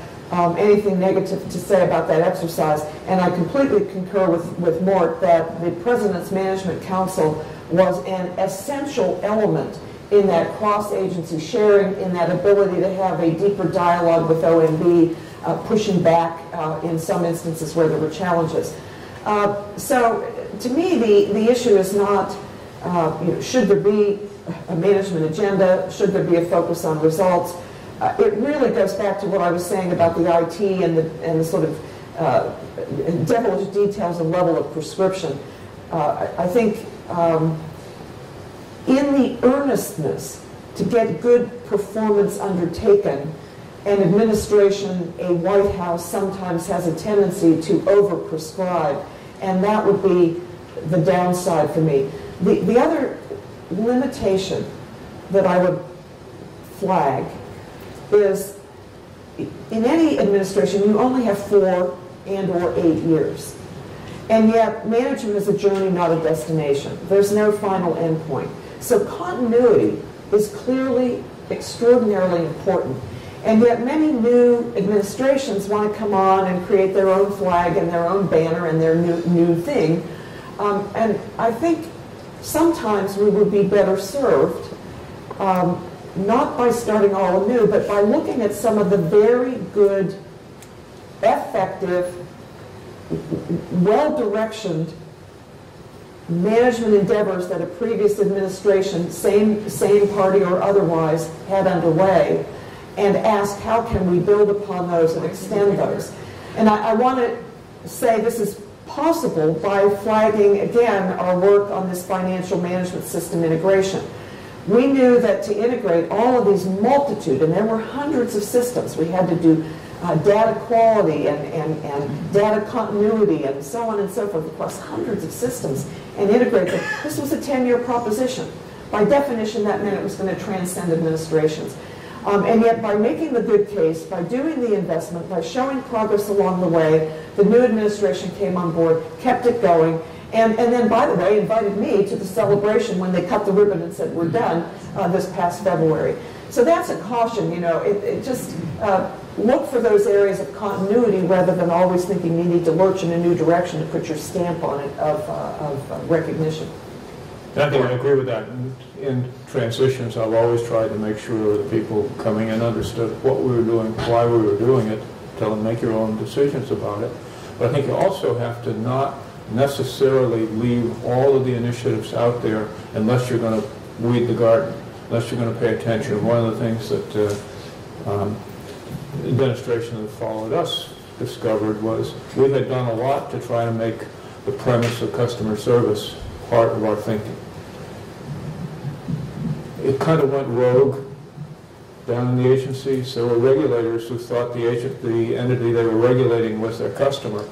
anything negative to say about that exercise, and I completely concur with Mort that the President's Management Council was an essential element in that cross-agency sharing, in that ability to have a deeper dialogue with OMB, pushing back in some instances where there were challenges. So to me, the issue is not, should there be a management agenda, should there be a focus on results. It really goes back to what I was saying about the IT and the sort of devilish details and level of prescription. I think in the earnestness to get good performance undertaken, an administration, a White House sometimes has a tendency to overprescribe, and that would be the downside for me. The other limitation that I would flag is in any administration you only have 4 and or 8 years. And yet management is a journey, not a destination. There's no final end point. So continuity is clearly extraordinarily important. And yet many new administrations want to come on and create their own flag and their own banner and their new thing. And I think sometimes we would be better served not by starting all anew, but by looking at some of the very good, effective, well-directioned management endeavors that a previous administration, same party or otherwise, had underway, and ask how can we build upon those and extend those. And I want to say this is possible by flagging again our work on this financial management system integration. We knew that to integrate all of these multitude, and there were hundreds of systems, we had to do data quality and data continuity and so on and so forth across hundreds of systems and integrate them. This was a 10-year proposition. By definition, that meant it was going to transcend administrations. And yet by making the good case, by doing the investment, by showing progress along the way, the new administration came on board, kept it going, and then, by the way, invited me to the celebration when they cut the ribbon and said, we're done, this past February. So that's a caution, you know, it just look for those areas of continuity rather than always thinking you need to lurch in a new direction to put your stamp on it of recognition. I think I agree with that. In transitions, I've always tried to make sure the people coming in understood what we were doing, why we were doing it, tell them make your own decisions about it. But I think you also have to not necessarily leave all of the initiatives out there unless you're going to weed the garden, unless you're going to pay attention. One of the things that the administration that followed us discovered was we had done a lot to try to make the premise of customer service part of our thinking. It kind of went rogue down in the agencies. There were regulators who thought the entity they were regulating was their customer,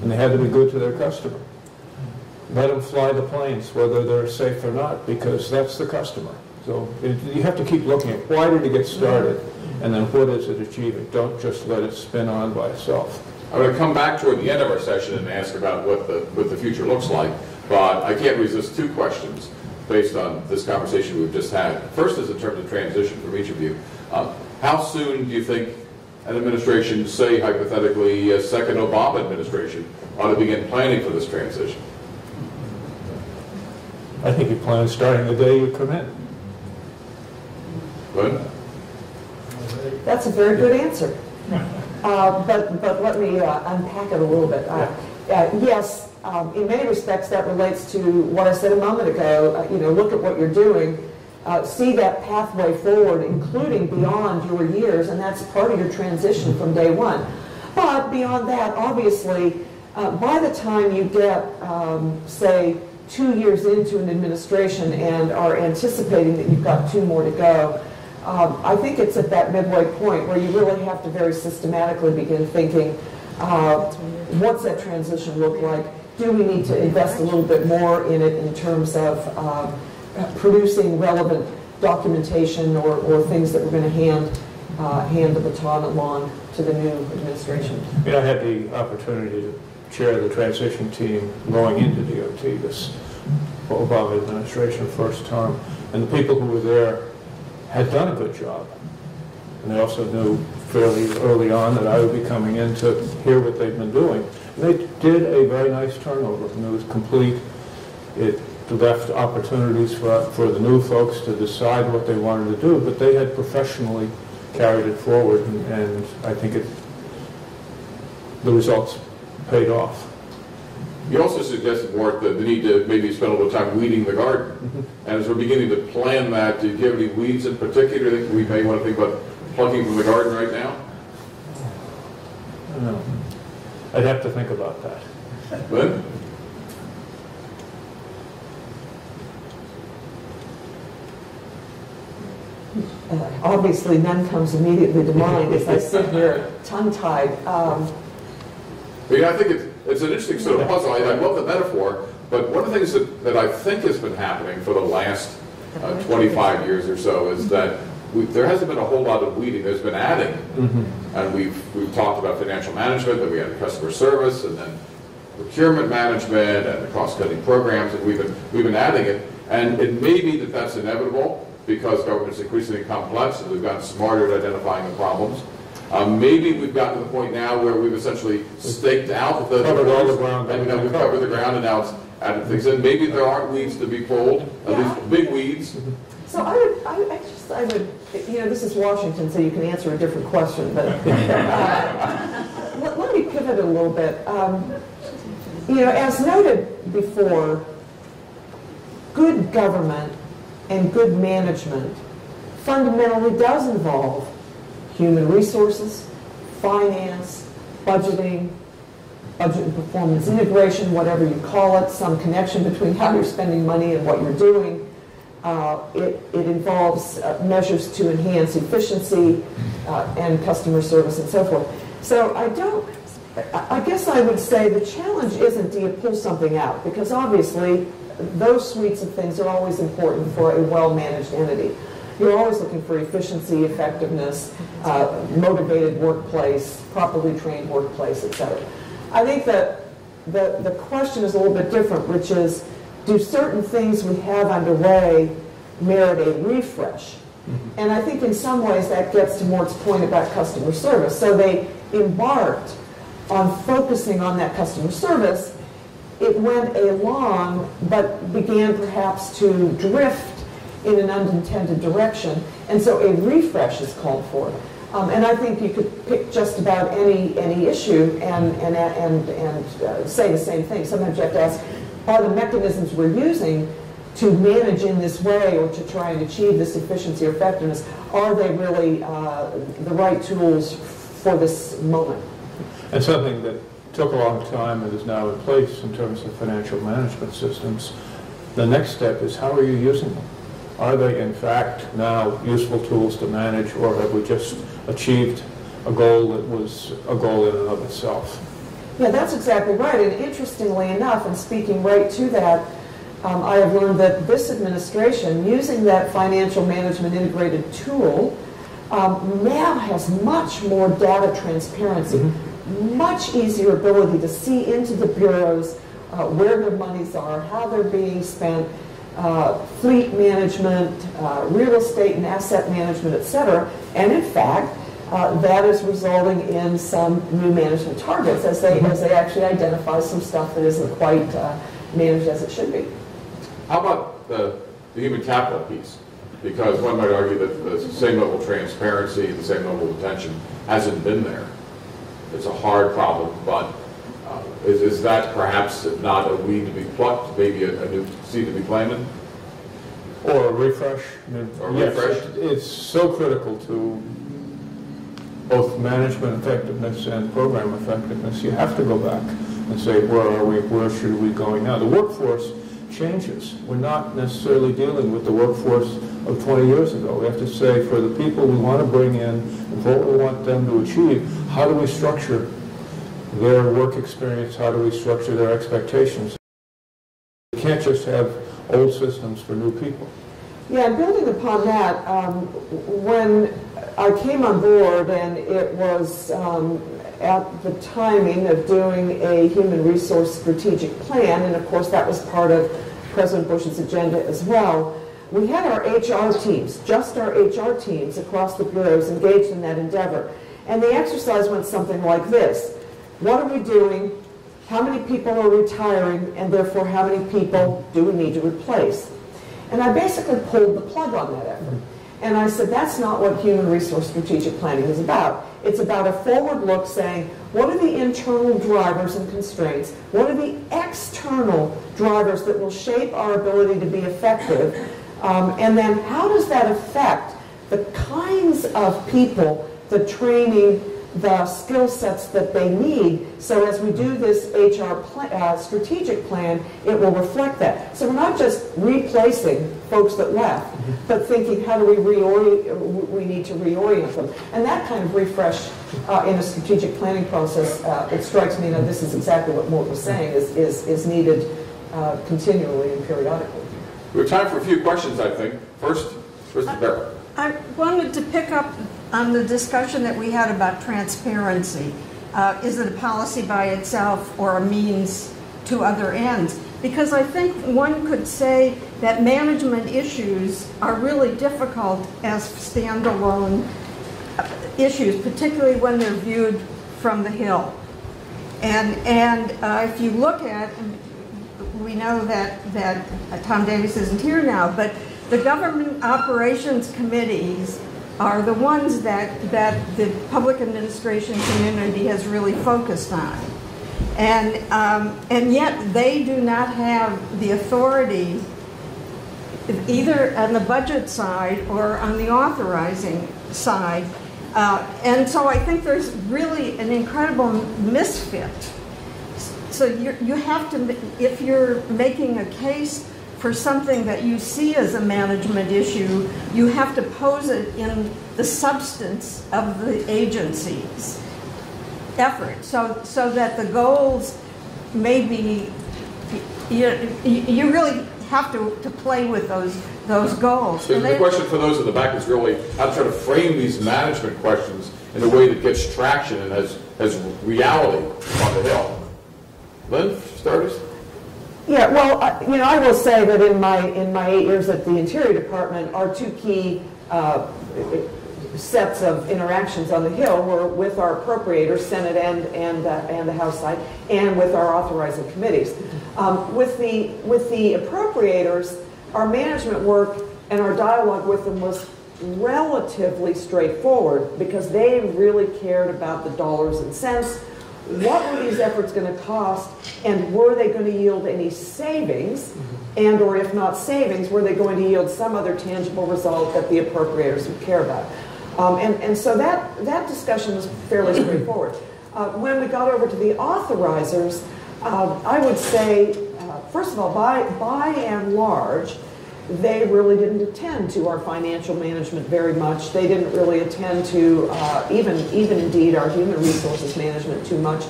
and they had to be good to their customer. Let them fly the planes, whether they're safe or not, because that's the customer. So you have to keep looking at why did it get started, and then what is it achieving? Don't just let it spin on by itself. I'm going to come back toward the end of our session and ask about what the future looks like, but I can't resist 2 questions based on this conversation we've just had. First is in terms of transition from each of you. How soon do you think an administration, say hypothetically a second Obama administration, ought to begin planning for this transition? I think you plan starting the day you come in. Good? That's a very good answer. But let me unpack it a little bit. Yes, in many respects that relates to what I said a moment ago. Look at what you're doing. See that pathway forward, including beyond your years, and that's part of your transition from day one. But beyond that, obviously, by the time you get, say, 2 years into an administration and are anticipating that you've got 2 more to go, I think it's at that midway point where you really have to very systematically begin thinking, what's that transition look like? Do we need to invest a little bit more in it in terms of producing relevant documentation or things that we're going to hand the baton along to the new administration? I had the opportunity to chair the transition team going into DOT this Obama administration first term, and the people who were there had done a good job. And they also knew fairly early on that I would be coming in to hear what they'd been doing. And they did a very nice turnover, and it was complete. It left opportunities for the new folks to decide what they wanted to do, but they had professionally carried it forward, and I think the results paid off. You also suggested, Mort, the need to maybe spend a little time weeding the garden. Mm-hmm. And as we're beginning to plan that, do you have any weeds in particular that we may want to think about plucking from the garden right now? I don't know. I'd have to think about that. Lynn? Obviously, none comes immediately to mind as I sit here tongue-tied. I think it's an interesting sort of puzzle. I love the metaphor, but one of the things that I think has been happening for the last 25 years or so is that there hasn't been a whole lot of weeding. There's been adding, and we've talked about financial management, then we had customer service, and then procurement management, and the cost-cutting programs, and we've been adding it. And it may be that that's inevitable because government's increasingly complex, and we've gotten smarter at identifying the problems. Maybe we've gotten to the point now where we've essentially staked out the covered all the ground, and we've covered the ground, and now it's added things. And maybe there aren't weeds to be pulled, at least big weeds. So I would, this is Washington, so you can answer a different question, but let me pivot a little bit. As noted before, good government and good management fundamentally does involve human resources, finance, budgeting, budget and performance integration, whatever you call it, some connection between how you're spending money and what you're doing. It involves measures to enhance efficiency and customer service and so forth. So I guess I would say the challenge isn't do you pull something out, because obviously those suites of things are always important for a well-managed entity. You're always looking for efficiency, effectiveness, motivated workplace, properly trained workplace, etc. I think that the question is a little bit different, which is, do certain things we have underway merit a refresh? And I think in some ways that gets to Mort's point about customer service. So they embarked on focusing on that customer service. It went along, but began perhaps to drift in an unintended direction, and so a refresh is called for. And I think you could pick just about any issue and say the same thing. Sometimes you have to ask, are the mechanisms we're using to manage in this way or to try and achieve this efficiency or effectiveness, are they really the right tools for this moment? And something that took a long time and is now in place in terms of financial management systems, the next step is how are you using them? Are they in fact now useful tools to manage, or have we just achieved a goal that was a goal in and of itself? Yeah, that's exactly right. And interestingly enough, and speaking right to that, I have learned that this administration, using that financial management integrated tool, now has much more data transparency, much easier ability to see into the bureaus, where their monies are, how they're being spent, fleet management, real estate and asset management, etc. And in fact, that is resulting in some new management targets as they actually identify some stuff that isn't quite managed as it should be. How about the human capital piece? Because one might argue that the same level of transparency, the same level of attention hasn't been there. It's a hard problem, but is that perhaps not a weed to be plucked, maybe a new seed to be planted? Or a refresh? Or yes, refresh? It's so critical to both management effectiveness and program effectiveness. You have to go back and say, where are we, where should we be going now? The workforce changes. We're not necessarily dealing with the workforce of 20 years ago. We have to say, for the people we want to bring in and what we want them to achieve, how do we structure their work experience? How do we structure their expectations? We can't just have old systems for new people. Yeah, and building upon that, when I came on board, and it was at the timing of doing a human resource strategic plan, and of course that was part of President Bush's agenda as well, we had our HR teams, just our HR teams across the bureaus engaged in that endeavor. And the exercise went something like this. What are we doing? How many people are retiring? And therefore, how many people do we need to replace? And I basically pulled the plug on that effort. And I said, that's not what human resource strategic planning is about. It's about a forward look saying, what are the internal drivers and constraints? What are the external drivers that will shape our ability to be effective? And then how does that affect the kinds of people, the training, the skill sets that they need. So as we do this HR strategic plan, it will reflect that. So we're not just replacing folks that left, but thinking how do we need to reorient them. And that kind of refresh in a strategic planning process, it strikes me that this is exactly what Mort was saying, is needed continually and periodically. We have time for a few questions, I think. First, Mr. Barrett. I wanted to pick up on the discussion that we had about transparency. Is it a policy by itself or a means to other ends? Because I think one could say that management issues are really difficult as standalone issues, particularly when they're viewed from the Hill. And if you look at, we know that Tom Davis isn't here now, but the government operations committees are the ones that the public administration community has really focused on. And yet they do not have the authority either on the budget side or on the authorizing side. And so I think there's really an incredible misfit. So you have to, if you're making a case for something that you see as a management issue, you have to pose it in the substance of the agency's effort, so that the goals may be, you really have to play with those goals. So the question for those in the back is really how to try to frame these management questions in a way that gets traction and has reality on the Hill. Lynn, start us. Yeah, well, I will say that in my 8 years at the Interior Department, our two key sets of interactions on the Hill were with our appropriators, Senate and the House side, and with our authorizing committees. With the appropriators, our management work and our dialogue with them was relatively straightforward because they really cared about the dollars and cents. What were these efforts going to cost, and were they going to yield any savings, and or if not savings, were they going to yield some other tangible result that the appropriators would care about? And so that discussion was fairly straightforward. When we got over to the authorizers, I would say, first of all, by and large, they really didn't attend to our financial management very much. They didn't really attend to even indeed our human resources management too much.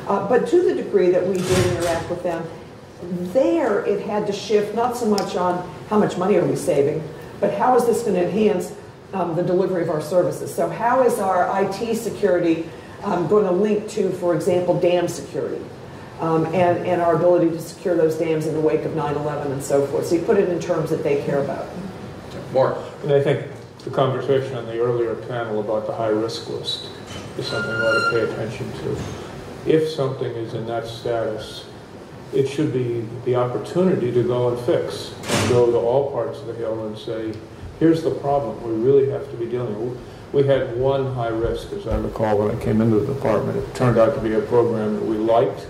But to the degree that we did interact with them, there it had to shift not so much on how much money are we saving, but how is this going to enhance the delivery of our services. So how is our IT security going to link to, for example, dam security? And our ability to secure those dams in the wake of 9/11 and so forth. So you put it in terms that they care about. Mark. And I think the conversation on the earlier panel about the high-risk list is something we ought to pay attention to. If something is in that status, it should be the opportunity to go and fix, and go to all parts of the Hill and say, here's the problem we really have to be dealing with. We had one high risk, as I recall, when I came into the department. It turned out to be a program that we liked.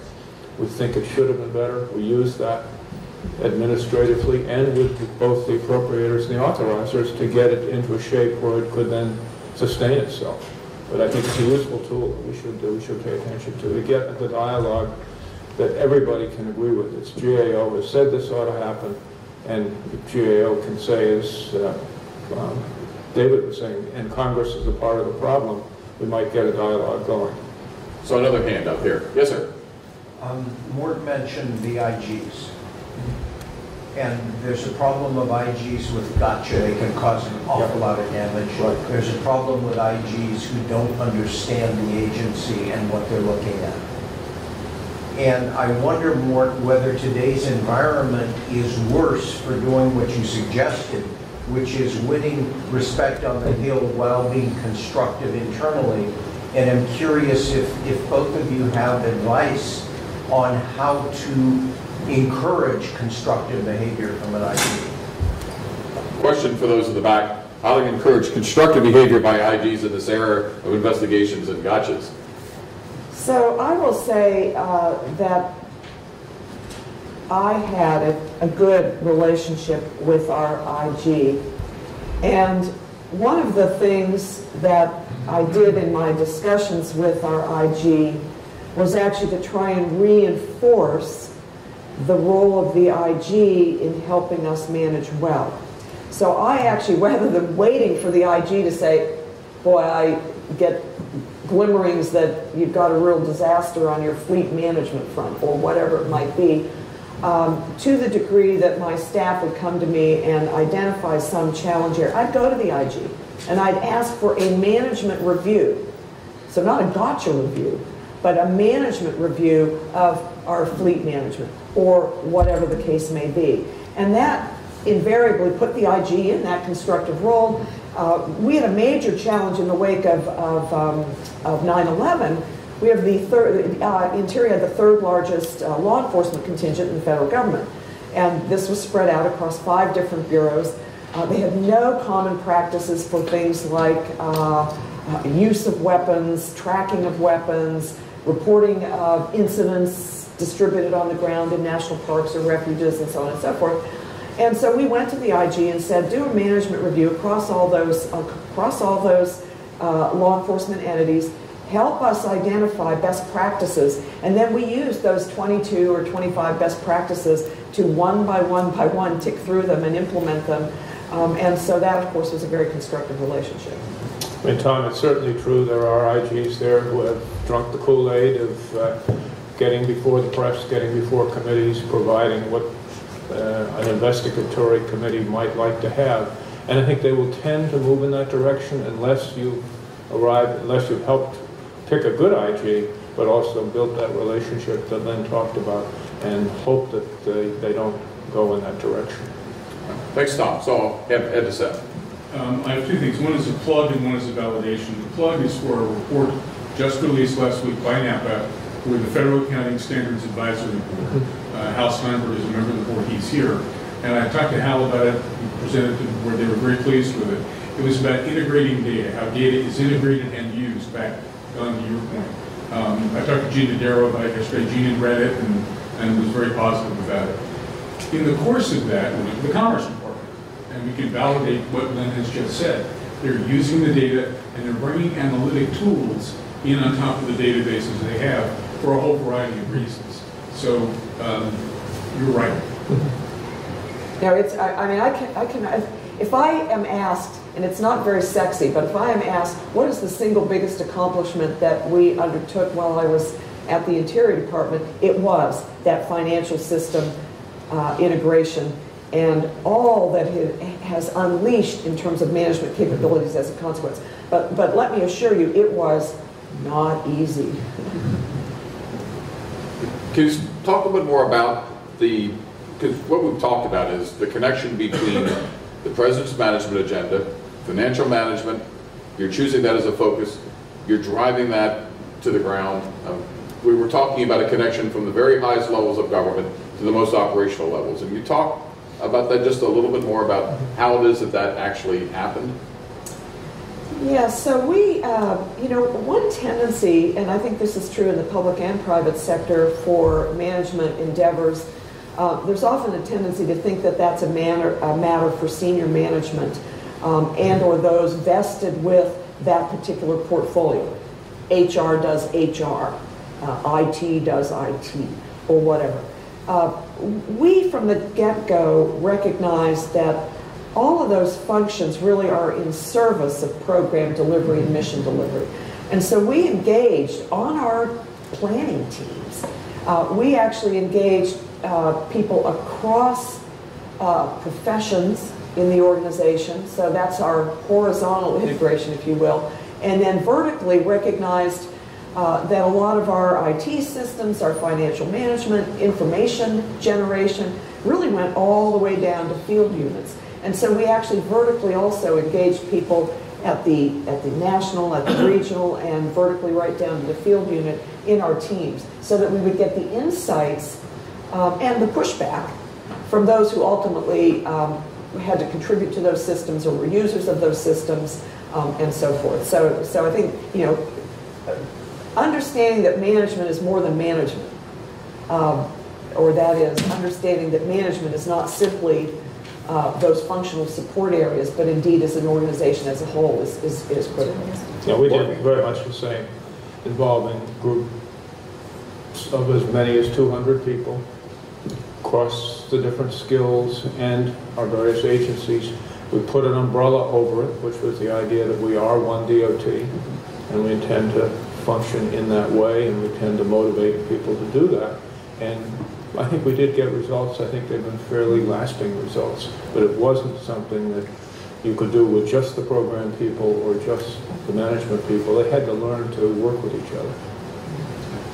We think it should have been better. We used that administratively and with both the appropriators and the authorizers to get it into a shape where it could then sustain itself. But I think it's a useful tool that we should pay attention to get at the dialogue that everybody can agree with. It's GAO has said this ought to happen, and GAO can say, as David was saying, and Congress is a part of the problem, we might get a dialogue going. So another hand up here. Yes, sir. Mort mentioned the IGs. And there's a problem of IGs with gotcha. They can cause an awful lot of damage. Right. There's a problem with IGs who don't understand the agency and what they're looking at. And I wonder, Mort, whether today's environment is worse for doing what you suggested, which is winning respect on the Hill while being constructive internally. And I'm curious if both of you have advice on how to encourage constructive behavior from an IG. Question for those in the back. How to encourage constructive behavior by IGs in this era of investigations and gotchas? So I will say that I had a good relationship with our IG, and one of the things that I did in my discussions with our IG was actually to try and reinforce the role of the IG in helping us manage well. So I actually, rather than waiting for the IG to say, boy, I get glimmerings that you've got a real disaster on your fleet management front, or whatever it might be, to the degree that my staff would come to me and identify some challenge here, I'd go to the IG and I'd ask for a management review. So not a gotcha review, but a management review of our fleet management, or whatever the case may be. And that invariably put the IG in that constructive role. We had a major challenge in the wake of 9/11. We have the Interior had the third largest law enforcement contingent in the federal government. And this was spread out across 5 different bureaus. They had no common practices for things like use of weapons, tracking of weapons, reporting of incidents distributed on the ground in national parks or refuges, and so on and so forth. And so we went to the IG and said, do a management review across all those law enforcement entities, help us identify best practices, and then we used those 22 or 25 best practices to one by one tick through them and implement them. And so that, of course, was a very constructive relationship. I mean, Tom, it's certainly true there are IGs there who have drunk the Kool-Aid of getting before the press, getting before committees, providing what an investigatory committee might like to have. And I think they will tend to move in that direction unless you've helped pick a good IG, but also built that relationship that Lynn talked about, and hope that they don't go in that direction. Thanks, Tom. So I'll have Ed to say. I have 2 things. One is a plug and one is a validation. The plug is for a report just released last week by NAPA, where the Federal Accounting Standards Advisory Board, Hal Steinberg is a member of the board, he's here. And I talked to Hal about it, he presented to the board, they were very pleased with it. It was about integrating data, how data is integrated and used, back on to your point. I talked to Gene Dodaro about it yesterday. Gene had read it and was very positive about it. In the course of that, we went to the Commerce Department, and we can validate what Lynn has just said. They're using the data, and they're bringing analytic tools in on top of the databases they have for a whole variety of reasons. So you're right. Now, if I am asked, and it's not very sexy, but if I am asked, what is the single biggest accomplishment that we undertook while I was at the Interior Department, it was that financial system integration and all that it has unleashed in terms of management capabilities as a consequence. But let me assure you, it was not easy. Can you talk a little bit more about because what we've talked about is the connection between the President's management agenda, financial management, you're choosing that as a focus, you're driving that to the ground. We were talking about a connection from the very highest levels of government to the most operational levels. And you talk about that just a little bit more about how it is that actually happened? Yeah, so we, one tendency, and I think this is true in the public and private sector for management endeavors, there's often a tendency to think that that's a matter for senior management and or those vested with that particular portfolio. HR does HR, IT does IT, or whatever. We, from the get-go, recognized that all of those functions really are in service of program delivery and mission delivery. And so we engaged on our planning teams. We actually engaged people across professions in the organization. So that's our horizontal integration, if you will. And then vertically recognized that a lot of our IT systems, our financial management, information generation, really went all the way down to field units. And so we actually vertically also engaged people at the national, at the regional, and vertically right down to the field unit in our teams, so that we would get the insights and the pushback from those who ultimately had to contribute to those systems or were users of those systems, and so forth. So I think, understanding that management is more than management, or that is, understanding that management is not simply those functional support areas, but indeed as an organization as a whole is critical. Yeah, we did very much the same, involving groups of as many as 200 people across the different skills and our various agencies. We put an umbrella over it, which was the idea that we are one DOT, and we intend to function in that way, and we tend to motivate people to do that. And I think we did get results. I think they've been fairly lasting results, but it wasn't something that you could do with just the program people or just the management people. They had to learn to work with each other.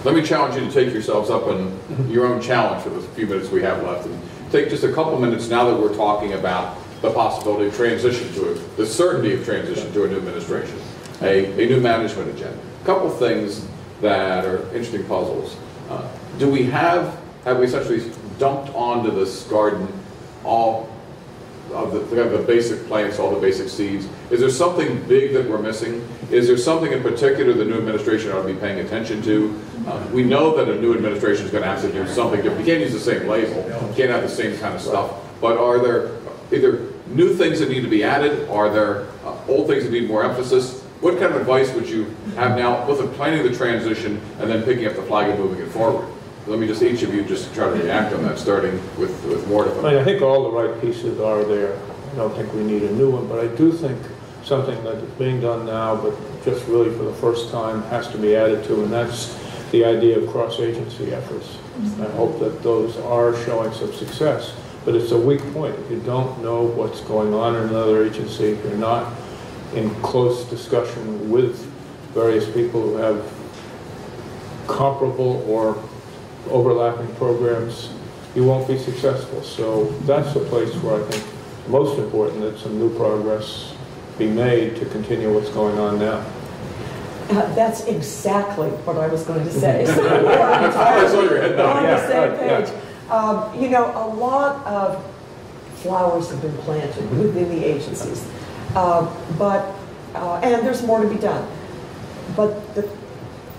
Let me challenge you to take yourselves up on your own challenge for the few minutes we have left, and take just a couple minutes now that we're talking about the possibility of transition to it, the certainty of transition to a new administration, a new management agenda. A couple things that are interesting puzzles. Do we have we essentially dumped onto this garden all of the basic plants, all the basic seeds? Is there something big that we're missing? Is there something in particular the new administration ought to be paying attention to? We know that a new administration is going to have to do something different. You can't use the same label. You can't have the same kind of stuff. But are there either new things that need to be added? Are there old things that need more emphasis? What kind of advice would you have now, both in planning the transition and then picking up the flag and moving it forward? Let me just, each of you, just try to react on that, starting with Mortimer. I think all the right pieces are there. I don't think we need a new one, but I do think something that is being done now, but just really for the first time, has to be added to, and that's the idea of cross-agency efforts. I hope that those are showing some success, but it's a weak point. If you don't know what's going on in another agency, if you're not in close discussion with various people who have comparable or overlapping programs, you won't be successful. So that's the place where I think most important that some new progress be made to continue what's going on now. That's exactly what I was going to say. So we're on the same page. You know, a lot of flowers have been planted within the agencies, and there's more to be done. But the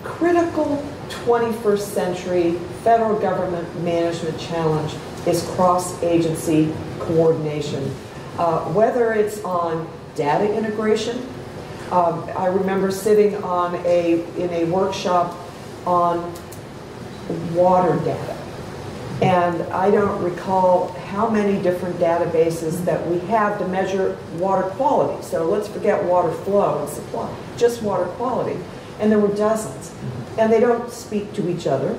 critical 21st century federal government management challenge is cross-agency coordination. Whether it's on data integration, I remember sitting in a workshop on water data, and I don't recall how many different databases that we have to measure water quality. So let's forget water flow and supply, just water quality. And there were dozens, and they don't speak to each other.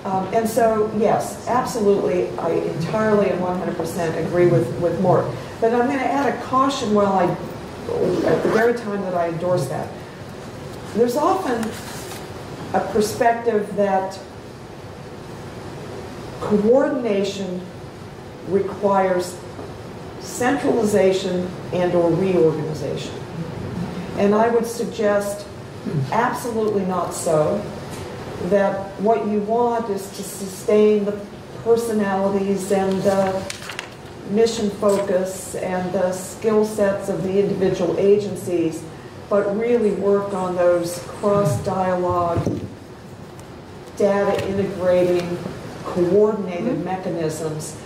And so, yes, absolutely, I entirely and 100% agree with Mort. But I'm going to add a caution at the very time that I endorse that. There's often a perspective that coordination requires centralization and or reorganization. And I would suggest absolutely not so, that what you want is to sustain the personalities and the mission focus and the skill sets of the individual agencies, but really work on those cross-dialogue, data integrating, coordinated mechanisms.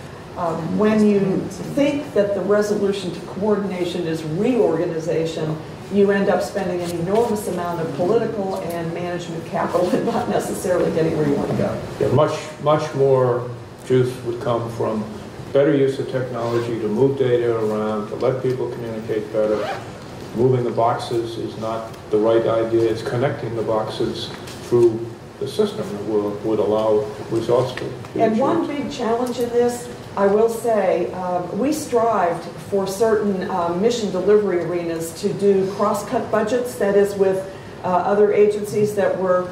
When you think that the resolution to coordination is reorganization, you end up spending an enormous amount of political and management capital and not necessarily getting where you want to go. Yeah, much more juice would come from better use of technology to move data around, to let people communicate better. Moving the boxes is not the right idea. It's connecting the boxes through the system that would allow results to be And achieved. one big challenge in this, I will say, we strived for certain mission delivery arenas to do cross-cut budgets, that is with other agencies that were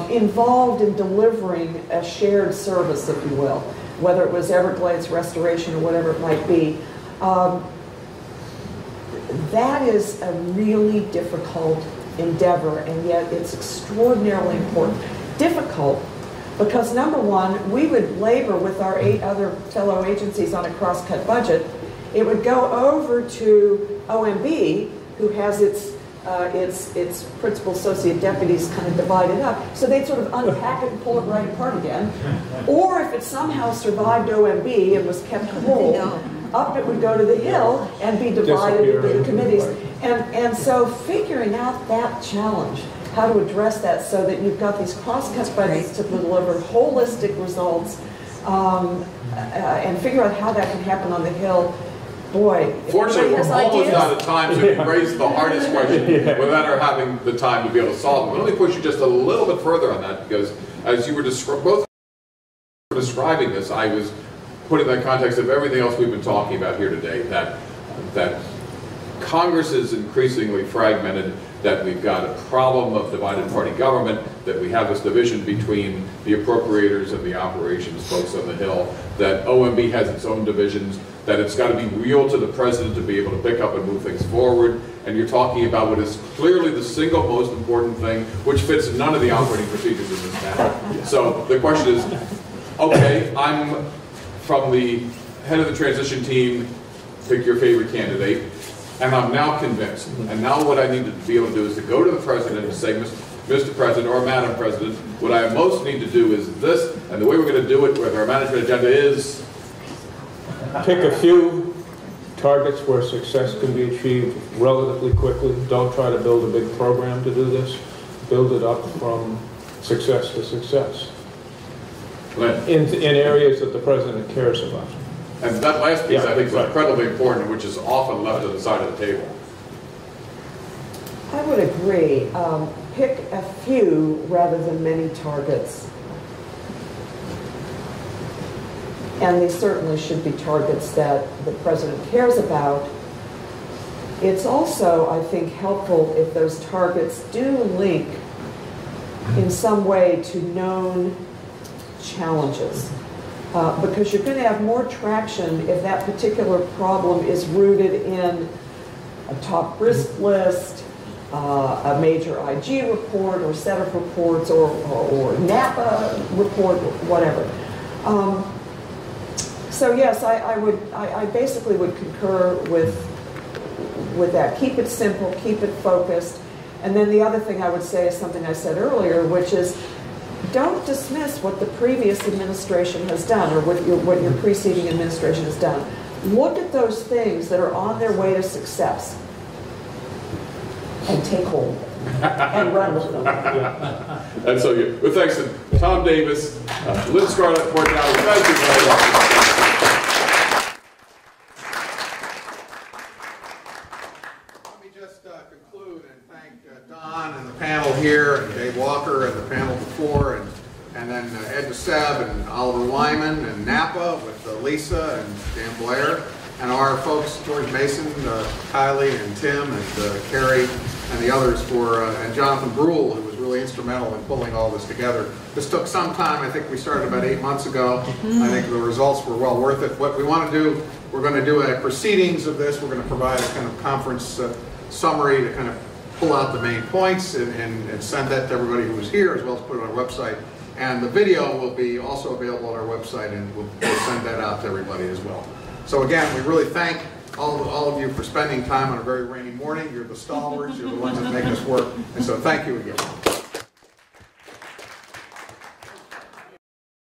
involved in delivering a shared service, if you will, whether it was Everglades restoration or whatever it might be. That is a really difficult endeavor, and yet it's extraordinarily important. Difficult because, number one, we would labor with our 8 other fellow agencies on a cross-cut budget. It would go over to OMB, who has its principal associate deputies kind of divided up. So they'd sort of unpack it and pull it right apart again. Or if it somehow survived OMB and was kept whole, up it would go to the hill and be divided into the committees. And so figuring out that challenge, how to address that so that you've got these cross-cut budgets to deliver holistic results, and figure out how that can happen on the Hill. Boy, Fortunately, we're has almost ideas. out of time, so you raise the hardest question without our having the time to be able to solve them. Let me push you just a little bit further on that, because as you were both describing this, I was putting that context of everything else we've been talking about here today, that Congress is increasingly fragmented, that we've got a problem of divided party government, that we have this division between the appropriators and the operations folks on the Hill, that OMB has its own divisions, that it's got to be real to the president to be able to pick up and move things forward, and you're talking about what is clearly the single most important thing, which fits none of the operating procedures in this matter. So the question is, okay, I'm from the head of the transition team, pick your favorite candidate, and I'm now convinced. And now what I need to be able to do is to go to the president and say, Mr. President or Madam President, what I most need to do is this, and the way we're going to do it with our management agenda is... Pick a few targets where success can be achieved relatively quickly. Don't try to build a big program to do this. Build it up from success to success in areas that the president cares about. And that last piece, I think, is right. incredibly important, which is often left to the side of the table. I would agree. Pick a few rather than many targets. And they certainly should be targets that the president cares about. It's also, I think, helpful if those targets do link in some way to known challenges. Because you're going to have more traction if that particular problem is rooted in a top risk list, a major IG report or set of reports, or NAPA report, whatever. So yes, I basically would concur with that. Keep it simple, keep it focused. And then the other thing I would say is something I said earlier, which is don't dismiss what the previous administration has done or what your preceding administration has done. Look at those things that are on their way to success and take hold and run with them. And so, with thanks to Tom Davis, Lynn Scarlett, Portnow, thank you very much. Let me just conclude and thank Don and the panel here, and Dave Walker and the panel before, and then Ed DeSeb and Oliver Wyman and Napa with Lisa and Dan Blair, and our folks, George Mason, Kylie and Tim and Carrie and the others and Jonathan Brule, who was really instrumental in pulling all this together. This took some time. I think we started about 8 months ago. I think the results were well worth it. What we want to do, we're going to do a proceedings of this. We're going to provide a kind of conference summary to kind of pull out the main points and send that to everybody who was here, as well as put it on our website. And the video will be also available on our website, and we'll send that out to everybody as well. So again, we really thank all of you for spending time on a very rainy morning. You're the stalwarts. You're the ones that make this work. And so thank you again.